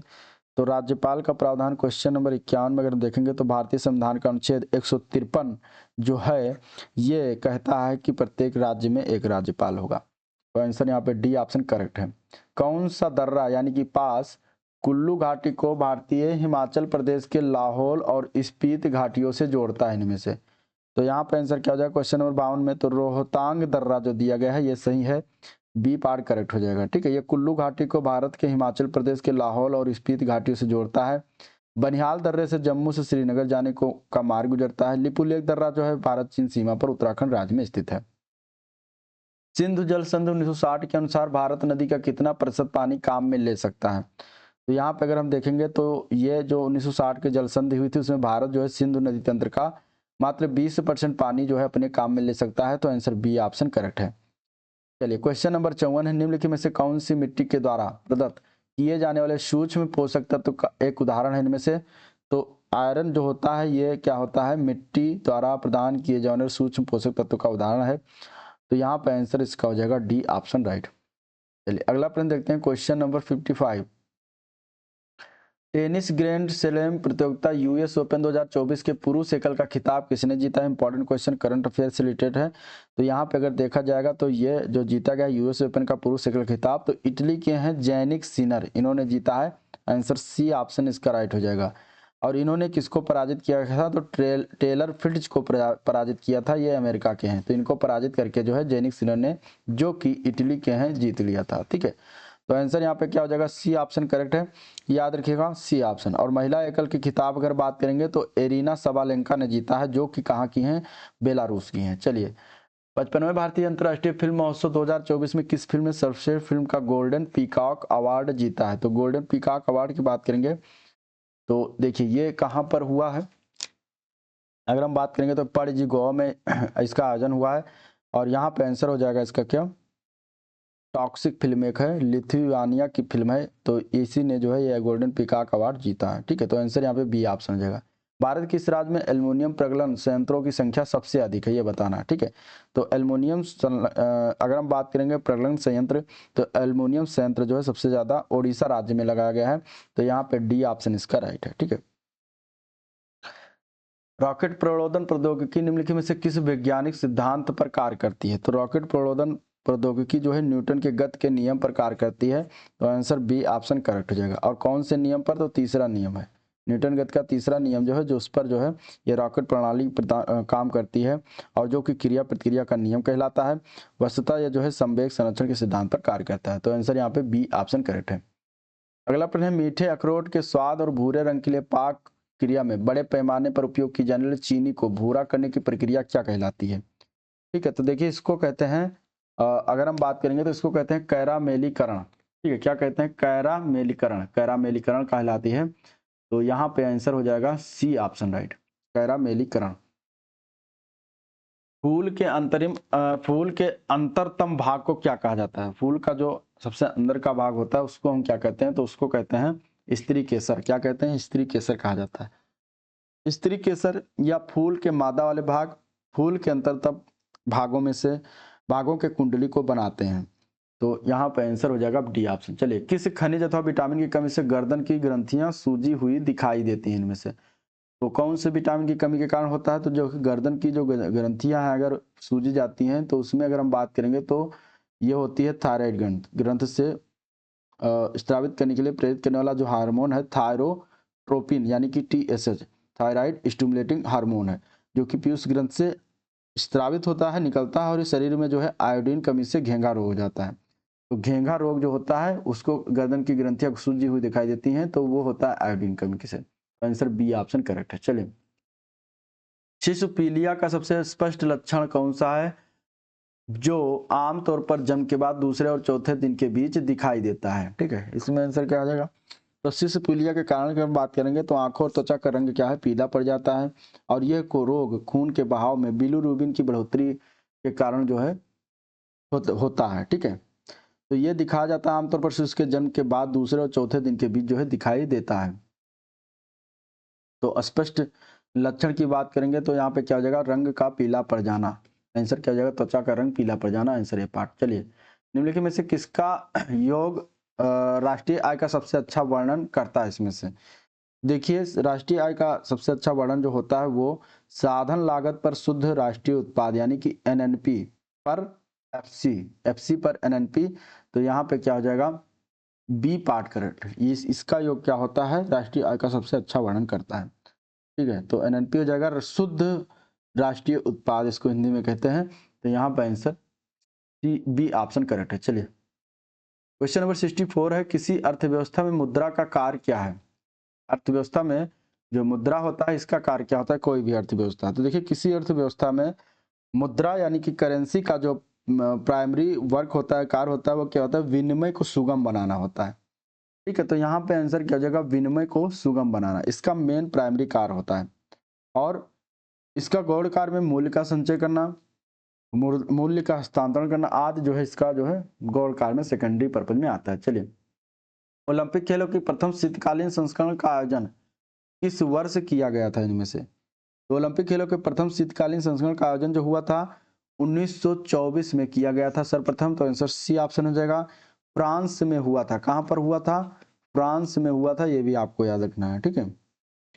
तो राज्यपाल का प्रावधान क्वेश्चन नंबर 51 में अगर देखेंगे तो भारतीय संविधान का अनुच्छेद 153 जो है ये कहता है कि प्रत्येक राज्य में एक राज्यपाल होगा। तो आंसर यहाँ पे डी ऑप्शन करेक्ट है। कौन सा दर्रा यानी कि पास कुल्लू घाटी को भारतीय हिमाचल प्रदेश के लाहौल और स्पीति घाटियों से जोड़ता है इनमें से। तो यहाँ पे आंसर क्या हो जाएगा क्वेश्चन नंबर 52 में, तो रोहतांग दर्रा जो दिया गया है ये सही है, बी पार्ट करेक्ट हो जाएगा, ठीक है। ये कुल्लू घाटी को भारत के हिमाचल प्रदेश के लाहौल और स्पीति घाटियों से जोड़ता है। बनिहाल दर्रे से जम्मू से श्रीनगर जाने को का मार्ग गुजरता है। लिपुलेख दर्रा जो है भारत चीन सीमा पर उत्तराखंड राज्य में स्थित है। सिंधु जल संधि 1960 के अनुसार भारत नदी का कितना प्रतिशत पानी काम में ले सकता है। तो यहाँ पे अगर हम देखेंगे तो ये जो 1960 के जल संधि हुई थी उसमें भारत जो है सिंधु नदी तंत्र का मात्र 20% पानी जो है अपने काम में ले सकता है। तो आंसर बी ऑप्शन करेक्ट है। चलिए, क्वेश्चन नंबर 54 है, निम्नलिखित में से कौन सी मिट्टी के द्वारा प्रदत्त किए जाने वाले सूक्ष्म पोषक तत्व का एक उदाहरण है इनमें से। तो आयरन जो होता है ये क्या होता है, मिट्टी द्वारा प्रदान किए जाने वाले सूक्ष्म पोषक तत्व का उदाहरण है। तो यहाँ पे आंसर इसका हो जाएगा डी ऑप्शन राइट। चलिए अगला प्रश्न देखते हैं, question number 55, tennis grand slam प्रतियोगिता यूएस ओपन 2024 के पुरुष एकल का खिताब किसने जीता है। इंपॉर्टेंट क्वेश्चन, करंट अफेयर से रिलेटेड है। तो यहाँ पे अगर देखा जाएगा तो ये जो जीता गया यूएस ओपन का पुरुष एकल खिताब तो इटली के हैं जैनिक सिनर, इन्होंने जीता है। आंसर सी ऑप्शन इसका राइट हो जाएगा। और इन्होंने किसको पराजित किया था, तो टेलर फिट्ज को पराजित किया था, ये अमेरिका के हैं। तो इनको पराजित करके जो है जैनिक सिनर ने, जो कि इटली के हैं, जीत लिया था, ठीक है। तो आंसर यहाँ पे क्या हो जाएगा, सी ऑप्शन करेक्ट है, याद रखिएगा सी ऑप्शन। और महिला एकल की खिताब अगर बात करेंगे तो एरिना सबालेंका ने जीता है, जो कि कहाँ की हैं, बेलारूस की हैं। चलिए 55वें भारतीय अंतर्राष्ट्रीय फिल्म महोत्सव 2024 में किस फिल्म ने सर्वश्रेष्ठ फिल्म का गोल्डन पीकॉक अवार्ड जीता है। तो गोल्डन पीकॉक अवार्ड की बात करेंगे तो देखिए ये कहाँ पर हुआ है, अगर हम बात करेंगे तो पणजी गोवा में इसका आयोजन हुआ है। और यहाँ पे आंसर हो जाएगा इसका क्या, टॉक्सिक फिल्म एक है, लिथुआनिया की फिल्म है, तो इसी ने जो है ये गोल्डन पीकॉक अवार्ड जीता है। ठीक है, तो आंसर यहाँ पे बी ऑप्शन हो जाएगा। भारत किस राज्य में एल्युमिनियम प्रगलन संयंत्रों की संख्या सबसे अधिक है, ये बताना है। ठीक है, तो एल्युमिनियम अगर हम बात करेंगे प्रगलन संयंत्र, तो एल्युमिनियम संयंत्र जो है सबसे ज्यादा ओडिशा राज्य में लगाया गया है, तो यहाँ पे डी ऑप्शन इसका राइट है। ठीक है, रॉकेट प्रणोदन प्रौद्योगिकी निम्नलिखित में से किस वैज्ञानिक सिद्धांत पर कार्य करती है। तो रॉकेट प्रणोदन प्रौद्योगिकी जो है न्यूटन के गति के नियम पर कार्य करती है, तो आंसर बी ऑप्शन करेक्ट हो जाएगा। और कौन से नियम पर, तो तीसरा नियम है, न्यूटन गति का तीसरा नियम जो है, जो उस पर जो है ये रॉकेट प्रणाली काम करती है, और जो कि क्रिया प्रतिक्रिया का नियम कहलाता है। वस्तुतः यह जो है संवेग संरक्षण के सिद्धांत पर कार्य करता है, तो आंसर यहाँ पे बी ऑप्शन करेक्ट है। अगला प्रश्न है, मीठे अखरोट के स्वाद और भूरे रंग के लिए पाक क्रिया में बड़े पैमाने पर उपयोग की जाने वाली चीनी को भूरा करने की प्रक्रिया क्या कहलाती है। ठीक है, तो देखिए इसको कहते हैं अगर हम बात करेंगे तो इसको कहते हैं कैरामेलीकरण। ठीक है, क्या कहते हैं, कैरामेलीकरण, कैरामेलीकरण कहलाती है। तो यहाँ पे आंसर हो जाएगा सी ऑप्शन राइट, कैरामेलीकरण। फूल के अंतरतम भाग को क्या कहा जाता है। फूल का जो सबसे अंदर का भाग होता है उसको हम क्या कहते हैं, तो उसको कहते हैं स्त्री केसर। क्या कहते हैं, स्त्री केसर कहा जाता है। स्त्री केसर या फूल के मादा वाले भाग फूल के अंतरतम भागों के कुंडली को बनाते हैं, तो यहाँ पे आंसर हो जाएगा डी ऑप्शन। चलिए, किस खनिज अथवा विटामिन की कमी से गर्दन की ग्रंथियां सूजी हुई दिखाई देती हैं, इनमें से तो कौन से विटामिन की कमी के कारण होता है। तो जो गर्दन की जो ग्रंथियां हैं अगर सूजी जाती हैं, तो उसमें अगर हम बात करेंगे तो ये होती है थायराइड ग्रंथ से स्रावित करने के लिए प्रेरित करने वाला जो हार्मोन है थायरोट्रोपिन यानी कि TSH, थायराइड स्टिमुलेटिंग हार्मोन है, जो कि पीयूष ग्रंथ से स्रावित होता है, निकलता है, और इस शरीर में जो है आयोडीन कमी से घेंघा रोग हो जाता है। तो घेंघा रोग जो होता है उसको गर्दन की ग्रंथियां सूजी हुई दिखाई देती हैं, तो वो होता है आयोडीन कमी से। आंसर बी ऑप्शन करेक्ट है। चलिए, शिशुपीलिया का सबसे स्पष्ट लक्षण कौन सा है, जो आमतौर पर जन्म के बाद दूसरे और चौथे दिन के बीच दिखाई देता है। ठीक है, इसमें आंसर क्या आ जाएगा, तो शिशुपीलिया के कारण की हम बात करेंगे तो आंखों और त्वचा का रंग क्या है, पीला पड़ जाता है, और यह को रोग खून के बहाव में बिलिरुबिन की बढ़ोतरी के कारण जो है होता है। ठीक है, तो ये दिखाया जाता है आमतौर पर शिशु के जन्म के बाद दूसरे और चौथे दिन के बीच जो है दिखाई देता है। तो स्पष्ट लक्षण की बात करेंगे तो यहाँ पे क्या हो जाएगा, रंग का पीला पड़ जाना। आंसर क्या हो जाएगा, त्वचा का रंग पीला पड़ जाना, आंसर ये पार्ट। चलिए, निम्नलिखित में से किसका योग राष्ट्रीय आय का सबसे अच्छा वर्णन करता है। इसमें से देखिए, राष्ट्रीय आय का सबसे अच्छा वर्णन जो होता है वो साधन लागत पर शुद्ध राष्ट्रीय उत्पाद यानी कि NNP पर एफसी पर NNP, तो यहाँ पे क्या हो जाएगा, बी पार्ट करेक्ट। इसका योग क्या होता है, राष्ट्रीय आय का सबसे अच्छा वर्णन करता है। ठीक है, तो NNP हो जाएगा शुद्ध राष्ट्रीय उत्पाद, इसको हिंदी में कहते हैं, तो यहाँ पर आंसर बी ऑप्शन करेक्ट है। चलिए, क्वेश्चन नंबर 64 है, किसी अर्थव्यवस्था में मुद्रा का कार्य क्या है। अर्थव्यवस्था में जो मुद्रा होता है इसका कार्य क्या होता है, कोई भी अर्थव्यवस्था। तो देखिए, किसी अर्थव्यवस्था में मुद्रा यानी कि करेंसी का जो प्राइमरी वर्क होता है, कार्य होता है, वो क्या होता है, विनिमय को सुगम बनाना होता है। ठीक है, तो यहाँ पे आंसर क्या हो जाएगा, विनिमय को सुगम बनाना, इसका मेन प्राइमरी कार्य होता है। और इसका गौण कार्य में मूल्य का संचय करना, मूल्य का हस्तांतरण करना आदि जो है इसका जो है गौण कार्य में सेकेंडरी पर्पज में आता है। चलिए, ओलंपिक खेलों की प्रथम शीतकालीन संस्करण का आयोजन किस वर्ष किया गया था इनमें से। तो ओलंपिक खेलों के प्रथम शीतकालीन संस्करण का आयोजन जो हुआ था 1924 में किया गया था सर्वप्रथम, तो आंसर सी ऑप्शन हो जाएगा। फ्रांस में हुआ था, कहां पर हुआ था, फ्रांस में हुआ था, ये भी आपको याद रखना है। ठीक है,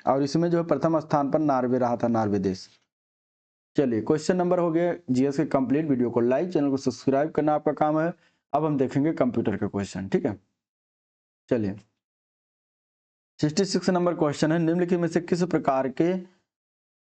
और इसमें जो है प्रथम स्थान पर नॉर्वे रहा था, नॉर्वे देश। चलिए, क्वेश्चन नंबर हो गए जीएस के कंप्लीट। वीडियो को लाइक, चैनल को सब्सक्राइब करना आपका काम है। अब हम देखेंगे कंप्यूटर के क्वेश्चन। ठीक है, चलिए 66 नंबर क्वेश्चन है, निम्नलिखित में से किस प्रकार के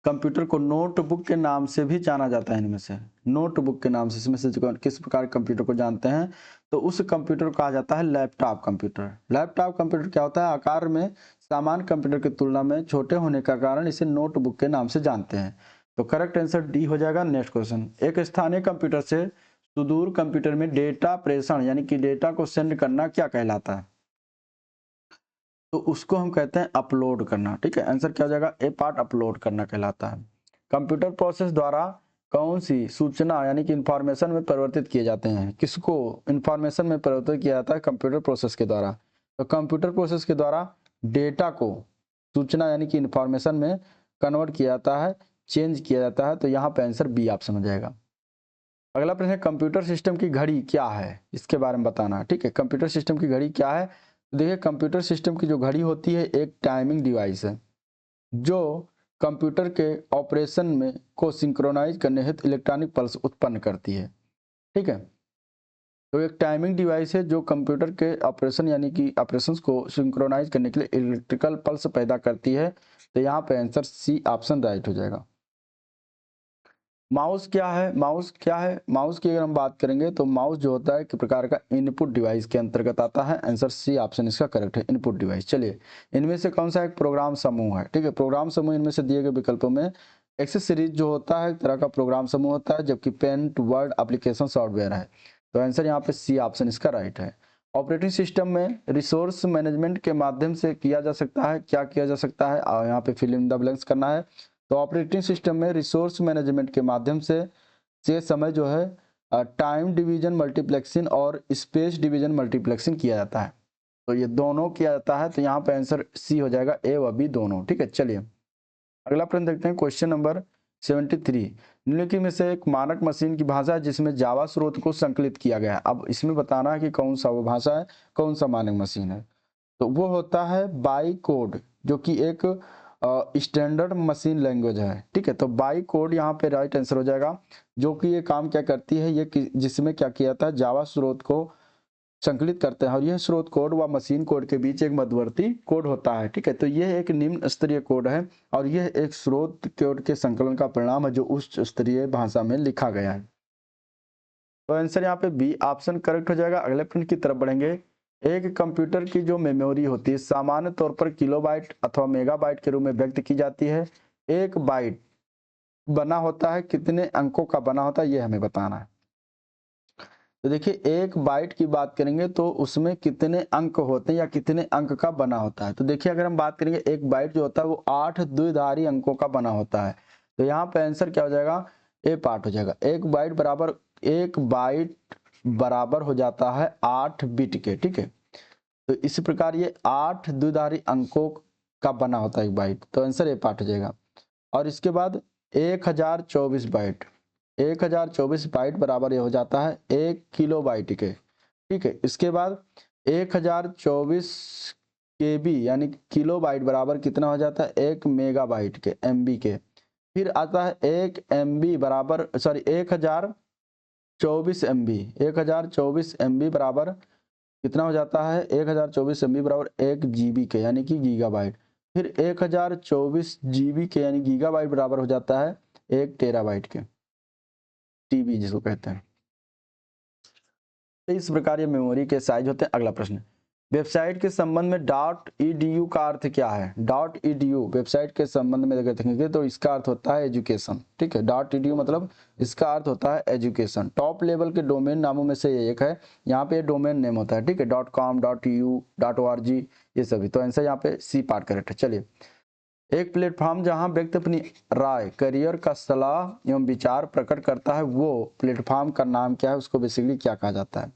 कंप्यूटर को नोटबुक के नाम से भी जाना जाता है। इनमें से नोटबुक के नाम से, इसमें से किस प्रकार के कंप्यूटर को जानते हैं, तो उस कंप्यूटर को कहा जाता है लैपटॉप कंप्यूटर। लैपटॉप कंप्यूटर क्या होता है, आकार में सामान्य कंप्यूटर की तुलना में छोटे होने का कारण इसे नोटबुक के नाम से जानते हैं। तो करेक्ट आंसर डी हो जाएगा। नेक्स्ट क्वेश्चन, एक स्थानीय कंप्यूटर से सुदूर कंप्यूटर में डेटा प्रेषण यानी कि डेटा को सेंड करना क्या कहलाता है, तो उसको हम कहते हैं अपलोड करना। ठीक है, आंसर क्या हो जाएगा, ए पार्ट अपलोड करना कहलाता है। कंप्यूटर प्रोसेस द्वारा कौन सी सूचना यानी कि इंफॉर्मेशन में परिवर्तित किए जाते हैं, किसको इंफॉर्मेशन में परिवर्तित किया जाता है, कंप्यूटर प्रोसेस के द्वारा। तो कंप्यूटर प्रोसेस के द्वारा डेटा को सूचना यानी कि इंफॉर्मेशन में कन्वर्ट किया जाता है, चेंज किया जाता है। तो यहाँ पे आंसर बी ऑप्शन हो जाएगा। अगला प्रश्न है, कंप्यूटर सिस्टम की घड़ी क्या है, इसके बारे में बताना। ठीक है, कंप्यूटर सिस्टम की घड़ी क्या है, देखिए कंप्यूटर सिस्टम की जो घड़ी होती है एक टाइमिंग डिवाइस है जो कंप्यूटर के ऑपरेशन में को सिंक्रोनाइज करने हेतु इलेक्ट्रॉनिक पल्स उत्पन्न करती है। ठीक है, तो एक टाइमिंग डिवाइस है जो कंप्यूटर के ऑपरेशन यानी कि ऑपरेशंस को सिंक्रोनाइज करने के लिए इलेक्ट्रिकल पल्स पैदा करती है। तो यहाँ पे आंसर सी ऑप्शन राइट हो जाएगा। माउस क्या है, माउस क्या है, माउस की अगर हम बात करेंगे तो माउस जो होता है एक प्रकार का इनपुट डिवाइस के अंतर्गत आता है। आंसर सी ऑप्शन इसका करेक्ट है, इनपुट डिवाइस। चलिए, इनमें से कौन सा एक प्रोग्राम समूह है। ठीक है, प्रोग्राम समूह इनमें से दिए गए विकल्पों में एक्सेसरीज जो होता है एक तरह का प्रोग्राम समूह होता है, जबकि पेंट वर्ड एप्लीकेशन सॉफ्टवेयर है। तो आंसर यहाँ पे सी ऑप्शन इसका राइट है। ऑपरेटिंग सिस्टम में रिसोर्स मैनेजमेंट के माध्यम से किया जा सकता है, क्या किया जा सकता है, और यहाँ पे फिल इन द ब्लैंक्स करना है। तो ऑपरेटिंग सिस्टम में रिसोर्स मैनेजमेंट के माध्यम से समय जो है टाइम डिवीजन मल्टीप्लेक्सिंग और स्पेस डिवीजन मल्टीप्लेक्सिंग किया जाता है। तो ये दोनों किया जाता है। तो यहाँ पे आंसर सी हो जाएगा, ए व बी दोनों। ठीक है, चलिए अगला प्रश्न देखते हैं। क्वेश्चन नंबर 73, निम्नलिखित में से एक मानक मशीन की भाषा है जिसमें जावा स्रोत को संकलित किया गया है। अब इसमें बताना है कि कौन सा वो भाषा है, कौन सा मानक मशीन है। तो वो होता है बाई कोड, जो कि एक स्टैंडर्ड मशीन लैंग्वेज है। ठीक है, तो बाई कोड यहाँ पे राइट आंसर हो जाएगा, जो कि ये काम क्या करती है, ये जिसमें क्या किया जाता है, जावा स्रोत को संकलित करते हैं और यह स्रोत कोड व मशीन कोड के बीच एक मध्यवर्ती कोड होता है। ठीक है, तो यह एक निम्न स्तरीय कोड है और यह एक स्रोत कोड के संकलन का परिणाम है जो उच्च स्तरीय भाषा में लिखा गया है। तो आंसर यहाँ पे बी ऑप्शन करेक्ट हो जाएगा। अगले प्रश्न की तरफ बढ़ेंगे। एक कंप्यूटर की जो मेमोरी होती है सामान्य तौर पर किलोबाइट अथवा मेगाबाइट के रूप में व्यक्त की जाती है। एक बाइट बना होता है कितने अंकों का बना होता है, ये हमें बताना है। तो देखिए, एक बाइट की बात करेंगे तो उसमें कितने अंक होते हैं या कितने अंक का बना होता है। तो देखिए, अगर हम बात करेंगे एक बाइट जो होता है वो 8 द्विधारी अंकों का बना होता है। तो यहाँ पे आंसर क्या हो जाएगा, ए पार्ट हो जाएगा। एक बाइट बराबर हो जाता है 8 बिट के। ठीक है, तो इसी प्रकार ये 8 द्विधारी अंकों का बना होता है एक बाइट। तो आंसर ए पार्ट हो जाएगा। और इसके बाद 1024 बाइट, 1024 बाइट बराबर ये हो जाता है 1 किलो बाइट के। ठीक है, इसके बाद 1024 KB यानी किलो बाइट बराबर कितना हो जाता है, 1 मेगाबाइट के, MB के। फिर आता है 1 MB बराबर 1024 MB, 1024 MB बराबर कितना हो जाता है, 1024 MB बराबर 1 GB के यानी कि गीगाबाइट। फिर 1024 GB के यानी गीगाबाइट बराबर हो जाता है 1 टेराबाइट के, TB जिसको कहते हैं। तो इस प्रकार ये मेमोरी के साइज होते हैं। अगला प्रश्न, वेबसाइट के संबंध में .edu का अर्थ क्या है। .edu वेबसाइट के संबंध में अगर देखेंगे तो इसका अर्थ होता है एजुकेशन। ठीक है, .edu मतलब इसका अर्थ होता है एजुकेशन। टॉप लेवल के डोमेन नामों में से ये एक है। यहाँ पे डोमेन नेम होता है। ठीक है, .com .eu .org ये सभी। तो आंसर यहाँ पे सी पार्ट करेक्ट है। चलिए, एक प्लेटफॉर्म जहां व्यक्ति अपनी राय, करियर का सलाह एवं विचार प्रकट करता है, वो प्लेटफॉर्म का नाम क्या है, उसको बेसिकली क्या कहा जाता है।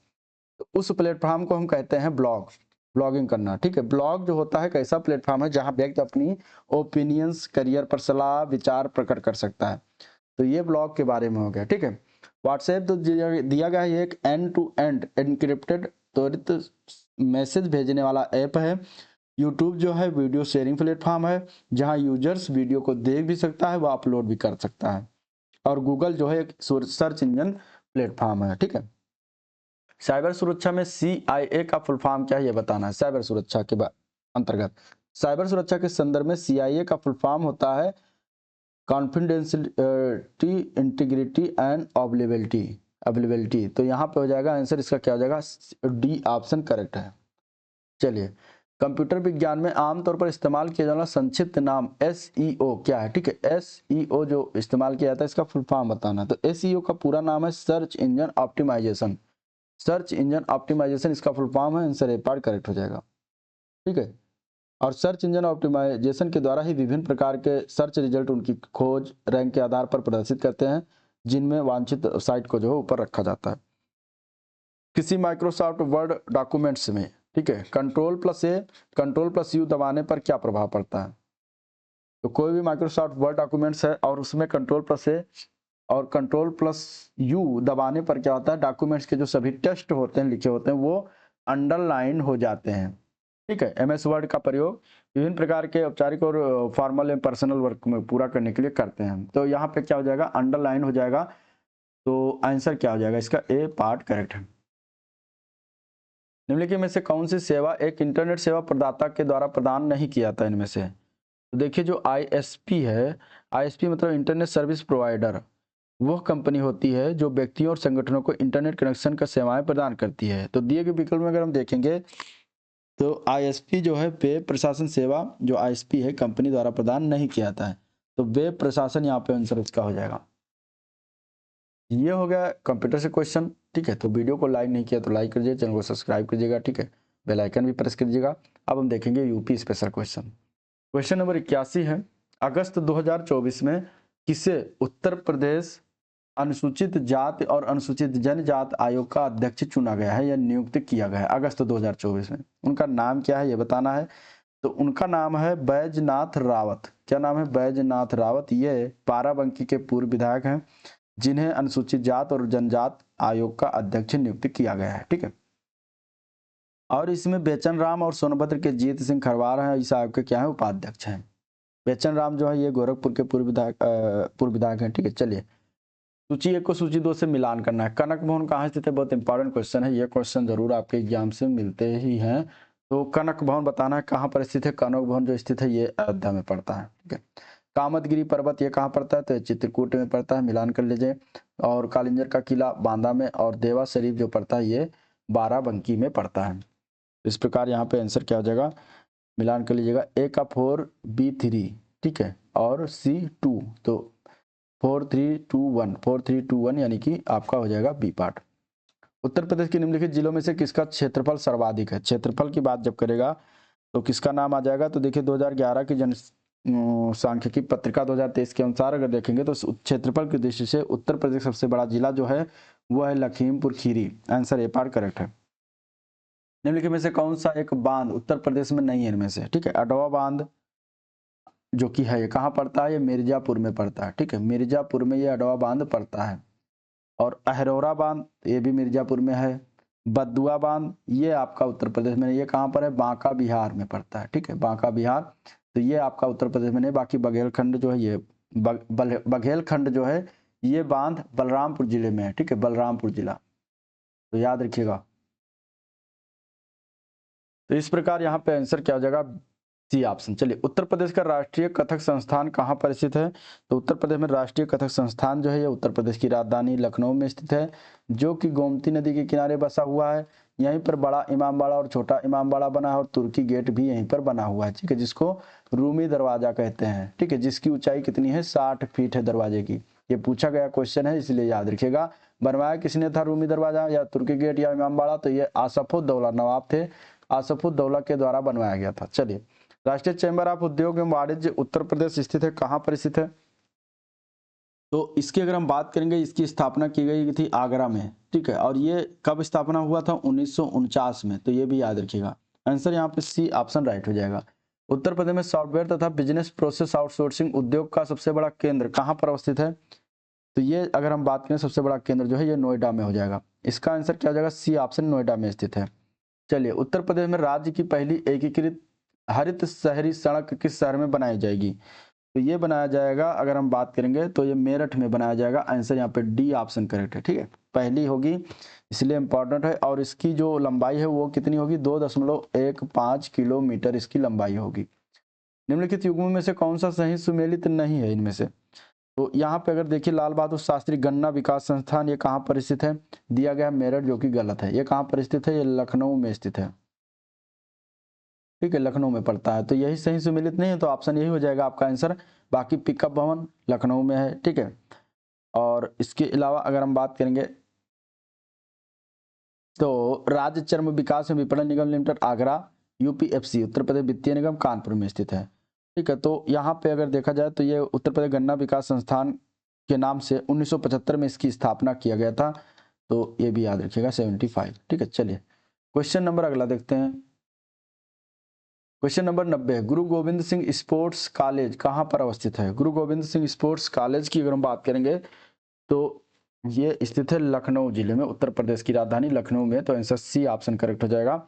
तो उस प्लेटफॉर्म को हम कहते हैं ब्लॉग, ब्लॉगिंग करना। ठीक है, ब्लॉग जो होता है एक ऐसा प्लेटफॉर्म है जहां व्यक्ति अपनी ओपिनियंस, करियर पर सलाह, विचार प्रकट कर सकता है। तो ये ब्लॉग के बारे में हो गया। ठीक है, व्हाट्सएप तो दिया गया है एक एंड टू एंड एनक्रिप्टेड त्वरित मैसेज भेजने वाला ऐप है। यूट्यूब जो है वीडियो शेयरिंग प्लेटफॉर्म है जहां यूजर्स वीडियो को देख भी सकता है व अपलोड भी कर सकता है। और गूगल जो है एक सर्च इंजन प्लेटफॉर्म है। ठीक है, साइबर सुरक्षा में CIA का फुल फॉर्म क्या है ये बताना है। साइबर सुरक्षा के अंतर्गत, साइबर सुरक्षा के संदर्भ में CIA का फुल फॉर्म होता है कॉन्फिडेंशियलिटी, इंटीग्रिटी एंड अवेलेबिलिटी। तो यहाँ पे हो जाएगा आंसर, इसका क्या हो जाएगा, डी ऑप्शन करेक्ट है। चलिए, कंप्यूटर विज्ञान में आमतौर पर इस्तेमाल किया जाने वाला संक्षिप्त नाम SEO क्या है? ठीक है, SEO जो इस्तेमाल किया जाता है इसका फुल फॉर्म बताना। तो SEO का पूरा नाम है search engine optimisation. Search engine optimisation इसका फुल फॉर्म है। आंसर ए पार्ट करेक्ट हो जाएगा। ठीक है, और सर्च इंजन ऑप्टिमाइजेशन के द्वारा ही विभिन्न प्रकार के सर्च रिजल्ट उनकी खोज रैंक के आधार पर प्रदर्शित करते हैं, जिनमें वांछित साइट को जो है ऊपर रखा जाता है। किसी माइक्रोसॉफ्ट वर्ड डॉक्यूमेंट्स में, ठीक है, Ctrl+A Ctrl+U दबाने पर क्या प्रभाव पड़ता है? तो कोई भी माइक्रोसॉफ्ट वर्ड डॉक्यूमेंट्स है और उसमें Ctrl+A और Ctrl+U दबाने पर क्या होता है, डॉक्यूमेंट्स के जो सभी टेक्स्ट होते हैं, लिखे होते हैं, वो अंडरलाइन हो जाते हैं। ठीक है, MS वर्ड का प्रयोग विभिन्न प्रकार के औपचारिक और फॉर्मल एवं पर्सनल वर्क में पूरा करने के लिए करते हैं। तो यहाँ पे क्या हो जाएगा, अंडरलाइन हो जाएगा। तो आंसर क्या हो जाएगा, इसका ए पार्ट करेक्ट है। निम्नलिखित में से कौन सी सेवा एक इंटरनेट सेवा प्रदाता के द्वारा प्रदान नहीं किया जाता इनमें से? तो देखिए, जो ISP है, ISP मतलब इंटरनेट सर्विस प्रोवाइडर, वह कंपनी होती है जो व्यक्तियों और संगठनों को इंटरनेट कनेक्शन का सेवाएं प्रदान करती है। तो दिए गए विकल्प में अगर हम देखेंगे तो ISP जो है वेब प्रशासन सेवा, जो ISP है कंपनी द्वारा प्रदान नहीं किया जाता है। तो वेब प्रशासन यहाँ पे आंसर इसका हो जाएगा। ये हो गया कंप्यूटर से क्वेश्चन। ठीक है, तो वीडियो को लाइक नहीं किया तो लाइक कीजिए, चैनल को सब्सक्राइब कीजिएगा। ठीक है, बेल आइकन भी प्रेस कीजिएगा। अब हम देखेंगे UP special question. Question number 81 है, अगस्त 2024 में किसे उत्तर प्रदेश अनुसूचित जाति और अनुसूचित जनजाति आयोग का अध्यक्ष चुना गया है या नियुक्त किया गया है? अगस्त 2024 में उनका नाम क्या है ये बताना है। तो उनका नाम है बैजनाथ रावत। क्या नाम है? बैजनाथ रावत। ये बाराबंकी के पूर्व विधायक हैं, जिन्हें अनुसूचित जात और जनजात आयोग का अध्यक्ष नियुक्त किया गया है। ठीक है, और इसमें बेचन राम और सोनभद्र के जीत सिंह खरवार हैं, इस आयोग के क्या है, उपाध्यक्ष हैं। बेचन राम जो है ये गोरखपुर के पूर्व विधायक हैं। ठीक है, चलिए सूची 1 को सूची 2 से मिलान करना है। कनक भवन कहाँ स्थित है? बहुत इंपॉर्टेंट क्वेश्चन है, ये क्वेश्चन जरूर आपके एग्जाम से मिलते ही हैं। तो कनक भवन बताना है कहाँ पर स्थित है। कनक भवन जो स्थित है ये अयोध्या में पड़ता है। ठीक है, कामतगिरी पर्वत ये कहाँ पड़ता है? तो चित्रकूट में पड़ता है, मिलान कर लीजिए। और कालिंजर का किला बांदा में, और देवा शरीफ जो पड़ता है ये बाराबंकी में पड़ता है। इस प्रकार यहाँ पे आंसर क्या हो जाएगा, मिलान कर लीजिएगा। A का 4 B3, ठीक है, और C2, तो 4 3 2 1, 4 3 2 1 यानी कि आपका हो जाएगा बी पार्ट। उत्तर प्रदेश के निम्नलिखित जिलों में से किसका क्षेत्रफल सर्वाधिक है? क्षेत्रफल की बात जब करेगा तो किसका नाम आ जाएगा? तो देखिए 2011 की जनसांख्यिकी पत्रिका 2023 के अनुसार अगर देखेंगे तो क्षेत्रफल की दृष्टि से उत्तर प्रदेश सबसे बड़ा जिला जो है वह है Lakhimpur Kheri. Answer A part correct है। निम्नलिखित में से कौन सा एक बांध उत्तर प्रदेश में नहीं है इनमें से? ठीक है, अडवा बांध जो कि है ये कहाँ पड़ता है? ये मिर्जापुर में पड़ता है। ठीक है, मिर्जापुर में ये अडवा बांध पड़ता है। और अहरौरा बांध ये भी मिर्जापुर में है। बद्दुआ बांध ये आपका उत्तर प्रदेश में, ये कहाँ पर है? बांका बिहार में पड़ता है। ठीक है, बांका बिहार, तो ये आपका उत्तर प्रदेश में नहीं। बाकी बघेलखंड जो है ये बघेलखंड जो है ये बांध बलरामपुर जिले में है। ठीक है, बलरामपुर जिला, तो याद रखिएगा। तो इस प्रकार यहाँ पे आंसर क्या हो जाएगा, सी ऑप्शन। चलिए, उत्तर प्रदेश का राष्ट्रीय कथक संस्थान कहाँ पर स्थित है? तो उत्तर प्रदेश में राष्ट्रीय कथक संस्थान जो है ये उत्तर प्रदेश की राजधानी लखनऊ में स्थित है, जो कि गोमती नदी के किनारे बसा हुआ है। यहीं पर बड़ा इमामबाड़ा और छोटा इमामबाड़ा बना है, और तुर्की गेट भी यहीं पर बना हुआ है। ठीक है, जिसको रूमी दरवाजा कहते हैं। ठीक है, जिसकी ऊंचाई कितनी है? 60 फीट है दरवाजे की। ये पूछा गया क्वेश्चन है, इसलिए याद रखिएगा। बनवाया किसने था रूमी दरवाजा या तुर्की गेट या इमामबाड़ा? तो ये आसफुद्दौला नवाब थे, आसफुद्दौला के द्वारा बनवाया गया था। चलिए, राष्ट्रीय चैम्बर ऑफ उद्योग एवं वाणिज्य उत्तर प्रदेश स्थित है, कहाँ पर स्थित है? तो इसकी अगर हम बात करेंगे, इसकी स्थापना की गई थी आगरा में। ठीक है, और ये कब स्थापना हुआ था? 1949 में। तो ये भी याद रखिएगा। आंसर यहाँ पे सी ऑप्शन राइट हो जाएगा। उत्तर प्रदेश में सॉफ्टवेयर तथा बिजनेस प्रोसेस आउटसोर्सिंग उद्योग का सबसे बड़ा केंद्र कहाँ पर अवस्थित है? तो ये अगर हम बात करें सबसे बड़ा केंद्र जो है ये नोएडा में हो जाएगा। इसका आंसर क्या हो जाएगा? सी ऑप्शन, नोएडा में स्थित है। चलिए, उत्तर प्रदेश में राज्य की पहली एकीकृत हरित शहरी सड़क किस शहर में बनाई जाएगी? तो ये बनाया जाएगा, अगर हम बात करेंगे तो ये मेरठ में बनाया जाएगा। आंसर यहाँ पे डी ऑप्शन करेक्ट है। ठीक है, पहली होगी इसलिए इंपॉर्टेंट है। और इसकी जो लंबाई है वो कितनी होगी? 2.15 किलोमीटर इसकी लंबाई होगी। निम्नलिखित युग्मों में से कौन सा सही सुमेलित नहीं है इनमें से? तो यहाँ पे अगर देखिए लाल बहादुर शास्त्री गन्ना विकास संस्थान, ये कहाँ पर स्थित है, दिया गया मेरठ, जो कि गलत है। ये कहाँ पर स्थित है, ये लखनऊ में स्थित है, ठीक है, लखनऊ में पड़ता है। तो यही सही सुमिलित नहीं है, तो ऑप्शन यही हो जाएगा आपका आंसर। बाकी पिकअप भवन लखनऊ में है, ठीक है। और इसके अलावा अगर हम बात करेंगे तो राज्य चर्म विकास एवं विपणन निगम लिमिटेड आगरा, यूपीएफसी उत्तर प्रदेश वित्तीय निगम कानपुर में स्थित है, ठीक है। तो यहाँ पे अगर देखा जाए तो ये उत्तर प्रदेश गन्ना विकास संस्थान के नाम से 1975 में इसकी स्थापना किया गया था। तो ये भी याद रखिएगा 75, ठीक है। चलिए क्वेश्चन नंबर अगला देखते हैं। क्वेश्चन नंबर 90, गुरु गोविंद सिंह स्पोर्ट्स कॉलेज कहाँ पर अवस्थित है। गुरु गोविंद सिंह स्पोर्ट्स कॉलेज की अगर हम बात करेंगे तो ये स्थित है लखनऊ जिले में, उत्तर प्रदेश की राजधानी लखनऊ में। तो आंसर सी ऑप्शन करेक्ट हो जाएगा।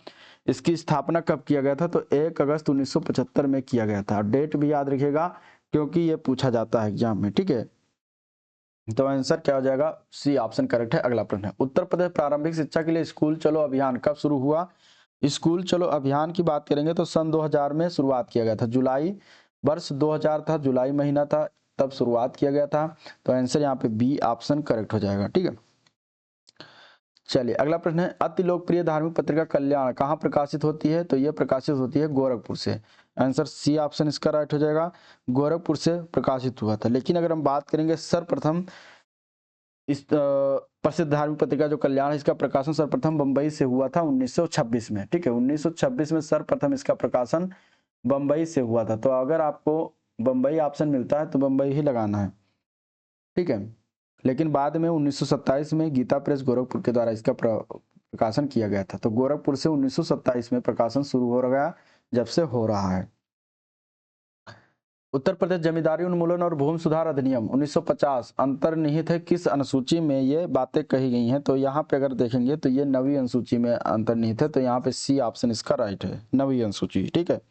इसकी स्थापना कब किया गया था, तो 1 अगस्त 1975 में किया गया था। डेट भी याद रखिएगा क्योंकि ये पूछा जाता है एग्जाम में, ठीक है। तो आंसर क्या हो जाएगा, सी ऑप्शन करेक्ट है। अगला प्रश्न है, उत्तर प्रदेश प्रारंभिक शिक्षा के लिए स्कूल चलो अभियान कब शुरू हुआ। स्कूल चलो अभियान की बात करेंगे तो सन 2000 में शुरुआत किया गया था, जुलाई वर्ष 2000 था, जुलाई महीना था, तब शुरुआत किया गया था। तो आंसर यहाँ पे बी ऑप्शन करेक्ट हो जाएगा, ठीक है। चलिए अगला प्रश्न है, अति लोकप्रिय धार्मिक पत्रिका कल्याण कहाँ प्रकाशित होती है, तो यह प्रकाशित होती है गोरखपुर से। आंसर सी ऑप्शन इसका राइट हो जाएगा, गोरखपुर से प्रकाशित हुआ था। लेकिन अगर हम बात करेंगे सर्वप्रथम इस प्रसिद्ध धार्मिक पत्रिका जो कल्याण है, इसका प्रकाशन सर्वप्रथम बंबई से हुआ था 1926 में, ठीक है। 1926 में सर्वप्रथम इसका प्रकाशन बंबई से हुआ था। तो अगर आपको बंबई ऑप्शन मिलता है तो बंबई ही लगाना है, ठीक है। लेकिन बाद में 1927 में गीता प्रेस गोरखपुर के द्वारा इसका प्रकाशन किया गया था। तो गोरखपुर से 1927 में प्रकाशन शुरू हो गया, जब से हो रहा है। उत्तर प्रदेश जमींदारी उन्मूलन और भूमि सुधार अधिनियम 1950 अंतर्निहित है किस अनुसूची में ये बातें कही गई हैं, तो यहाँ पे अगर देखेंगे तो ये 9वीं अनुसूची में अंतर्निहित है। तो यहाँ पे सी ऑप्शन इसका राइट है, 9वीं अनुसूची, ठीक है।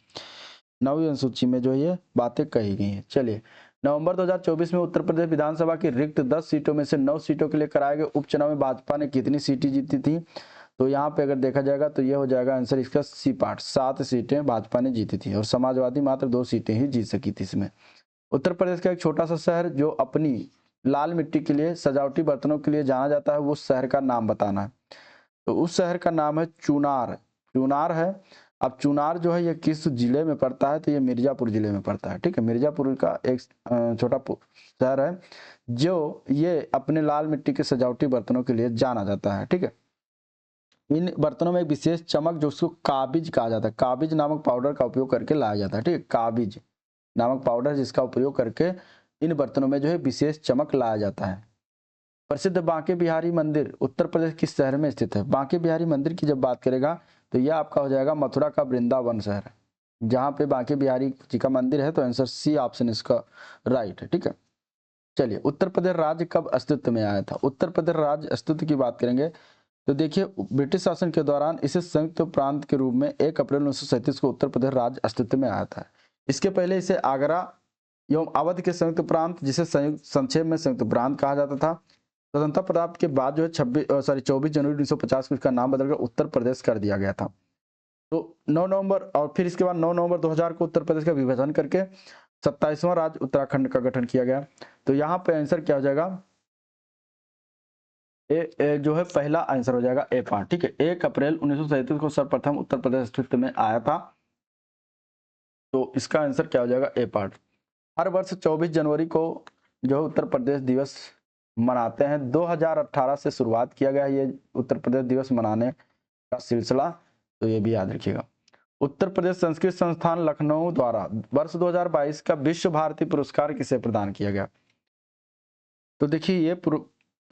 9वीं अनुसूची में जो ये बातें कही गई हैं। चलिए नवंबर 2024 में उत्तर प्रदेश विधानसभा की रिक्त 10 सीटों में से 9 सीटों के लिए कराए गए उपचुनाव में भाजपा ने कितनी सीटें जीती थी, तो यहाँ पे अगर देखा जाएगा तो ये हो जाएगा आंसर इसका सी पार्ट, 7 सीटें भाजपा ने जीती थी और समाजवादी मात्र 2 सीटें ही जीत सकी थी इसमें। उत्तर प्रदेश का एक छोटा सा शहर जो अपनी लाल मिट्टी के लिए सजावटी बर्तनों के लिए जाना जाता है, वो शहर का नाम बताना है। तो उस शहर का नाम है चुनार, चुनार है। अब चुनार जो है ये किस जिले में पड़ता है, तो ये मिर्जापुर जिले में पड़ता है, ठीक है। मिर्जापुर का एक छोटा शहर है जो ये अपने लाल मिट्टी के सजावटी बर्तनों के लिए जाना जाता है, ठीक है। इन बर्तनों में एक विशेष चमक जो उसको काबिज कहा जाता है, काबिज नामक पाउडर का उपयोग करके लाया जाता है, ठीक है। काबिज नामक पाउडर जिसका उपयोग करके इन बर्तनों में जो है विशेष चमक लाया जाता है। प्रसिद्ध बांके बिहारी मंदिर उत्तर प्रदेश किस शहर में स्थित है। बांके बिहारी मंदिर की जब बात करेगा तो यह आपका हो जाएगा मथुरा का वृंदावन शहर, जहाँ पे बांके बिहारी जी का मंदिर है। तो आंसर सी ऑप्शन इसका राइट है, ठीक है। चलिए उत्तर प्रदेश राज्य कब अस्तित्व में आया था। उत्तर प्रदेश राज्य अस्तित्व की बात करेंगे तो देखिए ब्रिटिश शासन के दौरान इसे संयुक्त प्रांत के रूप में 1 अप्रैल 1937 को उत्तर प्रदेश राज्य अस्तित्व में आया था। इसके पहले इसे आगरा एवं अवध के संयुक्त प्रांत, जिसे संयुक्त संक्षेप में संयुक्त प्रांत कहा जाता था। स्वतंत्रता प्राप्त के बाद जो है 24 जनवरी 1950 को इसका नाम बदलकर उत्तर प्रदेश कर दिया गया था। तो 9 नवंबर और फिर इसके बाद 9 नवंबर 2000 को उत्तर प्रदेश का विभाजन करके 27वां राज्य उत्तराखंड का गठन किया गया। तो यहाँ पे आंसर क्या हो जाएगा, ए जो है पहला आंसर हो जाएगा ए पार्ट, ठीक है। 1 अप्रैल 1937 को सर्वप्रथम उत्तर प्रदेश अस्तित्व में आया था। तो इसका आंसर क्या हो जाएगा, ए पार्ट। हर वर्ष 24 जनवरी को जो है उत्तर प्रदेश दिवस मनाते हैं। 2018 से शुरुआत किया गया है ये उत्तर प्रदेश दिवस मनाने का सिलसिला, तो ये भी याद रखिएगा। उत्तर प्रदेश संस्कृत संस्थान लखनऊ द्वारा वर्ष 2022 का विश्व भारती पुरस्कार किसे प्रदान किया गया। तो देखिए ये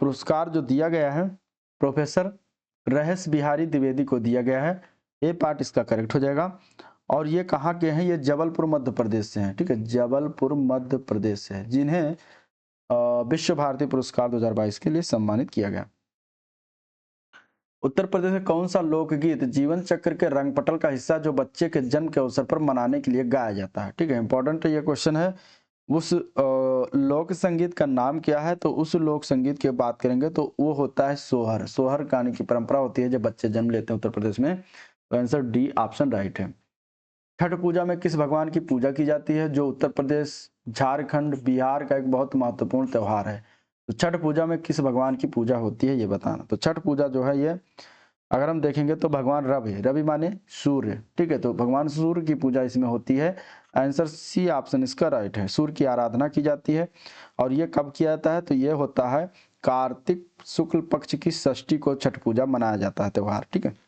पुरस्कार जो दिया गया है प्रोफेसर रहेश बिहारी द्विवेदी को दिया गया है। ए पार्ट इसका करेक्ट हो जाएगा। और ये कहाँ के हैं, ये जबलपुर मध्य प्रदेश से हैं, ठीक है। जबलपुर मध्य प्रदेश से है जिन्हें विश्व भारती पुरस्कार 2022 के लिए सम्मानित किया गया। उत्तर प्रदेश में कौन सा लोकगीत जीवन चक्र के रंगपटल का हिस्सा जो बच्चे के जन्म के अवसर पर मनाने के लिए गाया जाता है, ठीक है। इंपॉर्टेंट ये क्वेश्चन है। उस लोक संगीत का नाम क्या है, तो उस लोक संगीत की बात करेंगे तो वो होता है सोहर। सोहर गाने की परंपरा होती है जब बच्चे जन्म लेते हैं उत्तर प्रदेश में। तो आंसर डी ऑप्शन राइट है। छठ पूजा में किस भगवान की पूजा की जाती है? जो उत्तर प्रदेश, झारखंड, बिहार का एक बहुत महत्वपूर्ण त्यौहार है। तो छठ पूजा में किस भगवान की पूजा होती है ये बताना। तो छठ पूजा जो है ये अगर हम देखेंगे तो भगवान रवि, रवि माने सूर्य, ठीक है, तो भगवान सूर्य की पूजा इसमें होती है। आंसर सी ऑप्शन इसका राइट है, सूर्य की आराधना की जाती है। और ये कब किया जाता है? तो ये होता है कार्तिक शुक्ल पक्ष की षष्ठी को छठ पूजा मनाया जाता है त्यौहार, ठीक है।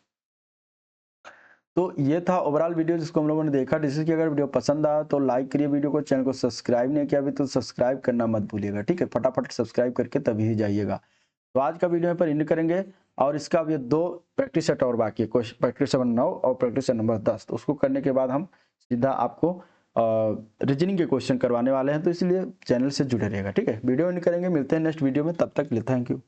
तो ये था ओवरऑल वीडियो जिसको हम लोगों ने देखा। जैसे कि अगर वीडियो पसंद आया तो लाइक करिए वीडियो को, चैनल को सब्सक्राइब नहीं किया अभी तो सब्सक्राइब करना मत भूलिएगा, ठीक है, फटाफट सब्सक्राइब करके तभी ही जाइएगा। तो आज का वीडियो यहाँ पर एंड करेंगे और इसका अब ये 2 प्रैक्टिस सेट और बाकी है, प्रैक्टिस नंबर 9 और प्रैक्टिस नंबर 10। तो उसको करने के बाद हम सीधा आपको रीजनिंग के क्वेश्चन करवाने वाले हैं, तो इसलिए चैनल से जुड़े रहेगा, ठीक है। वीडियो एंड करेंगे, मिलते हैं नेक्स्ट वीडियो में, तब तक के लिए थैंक यू।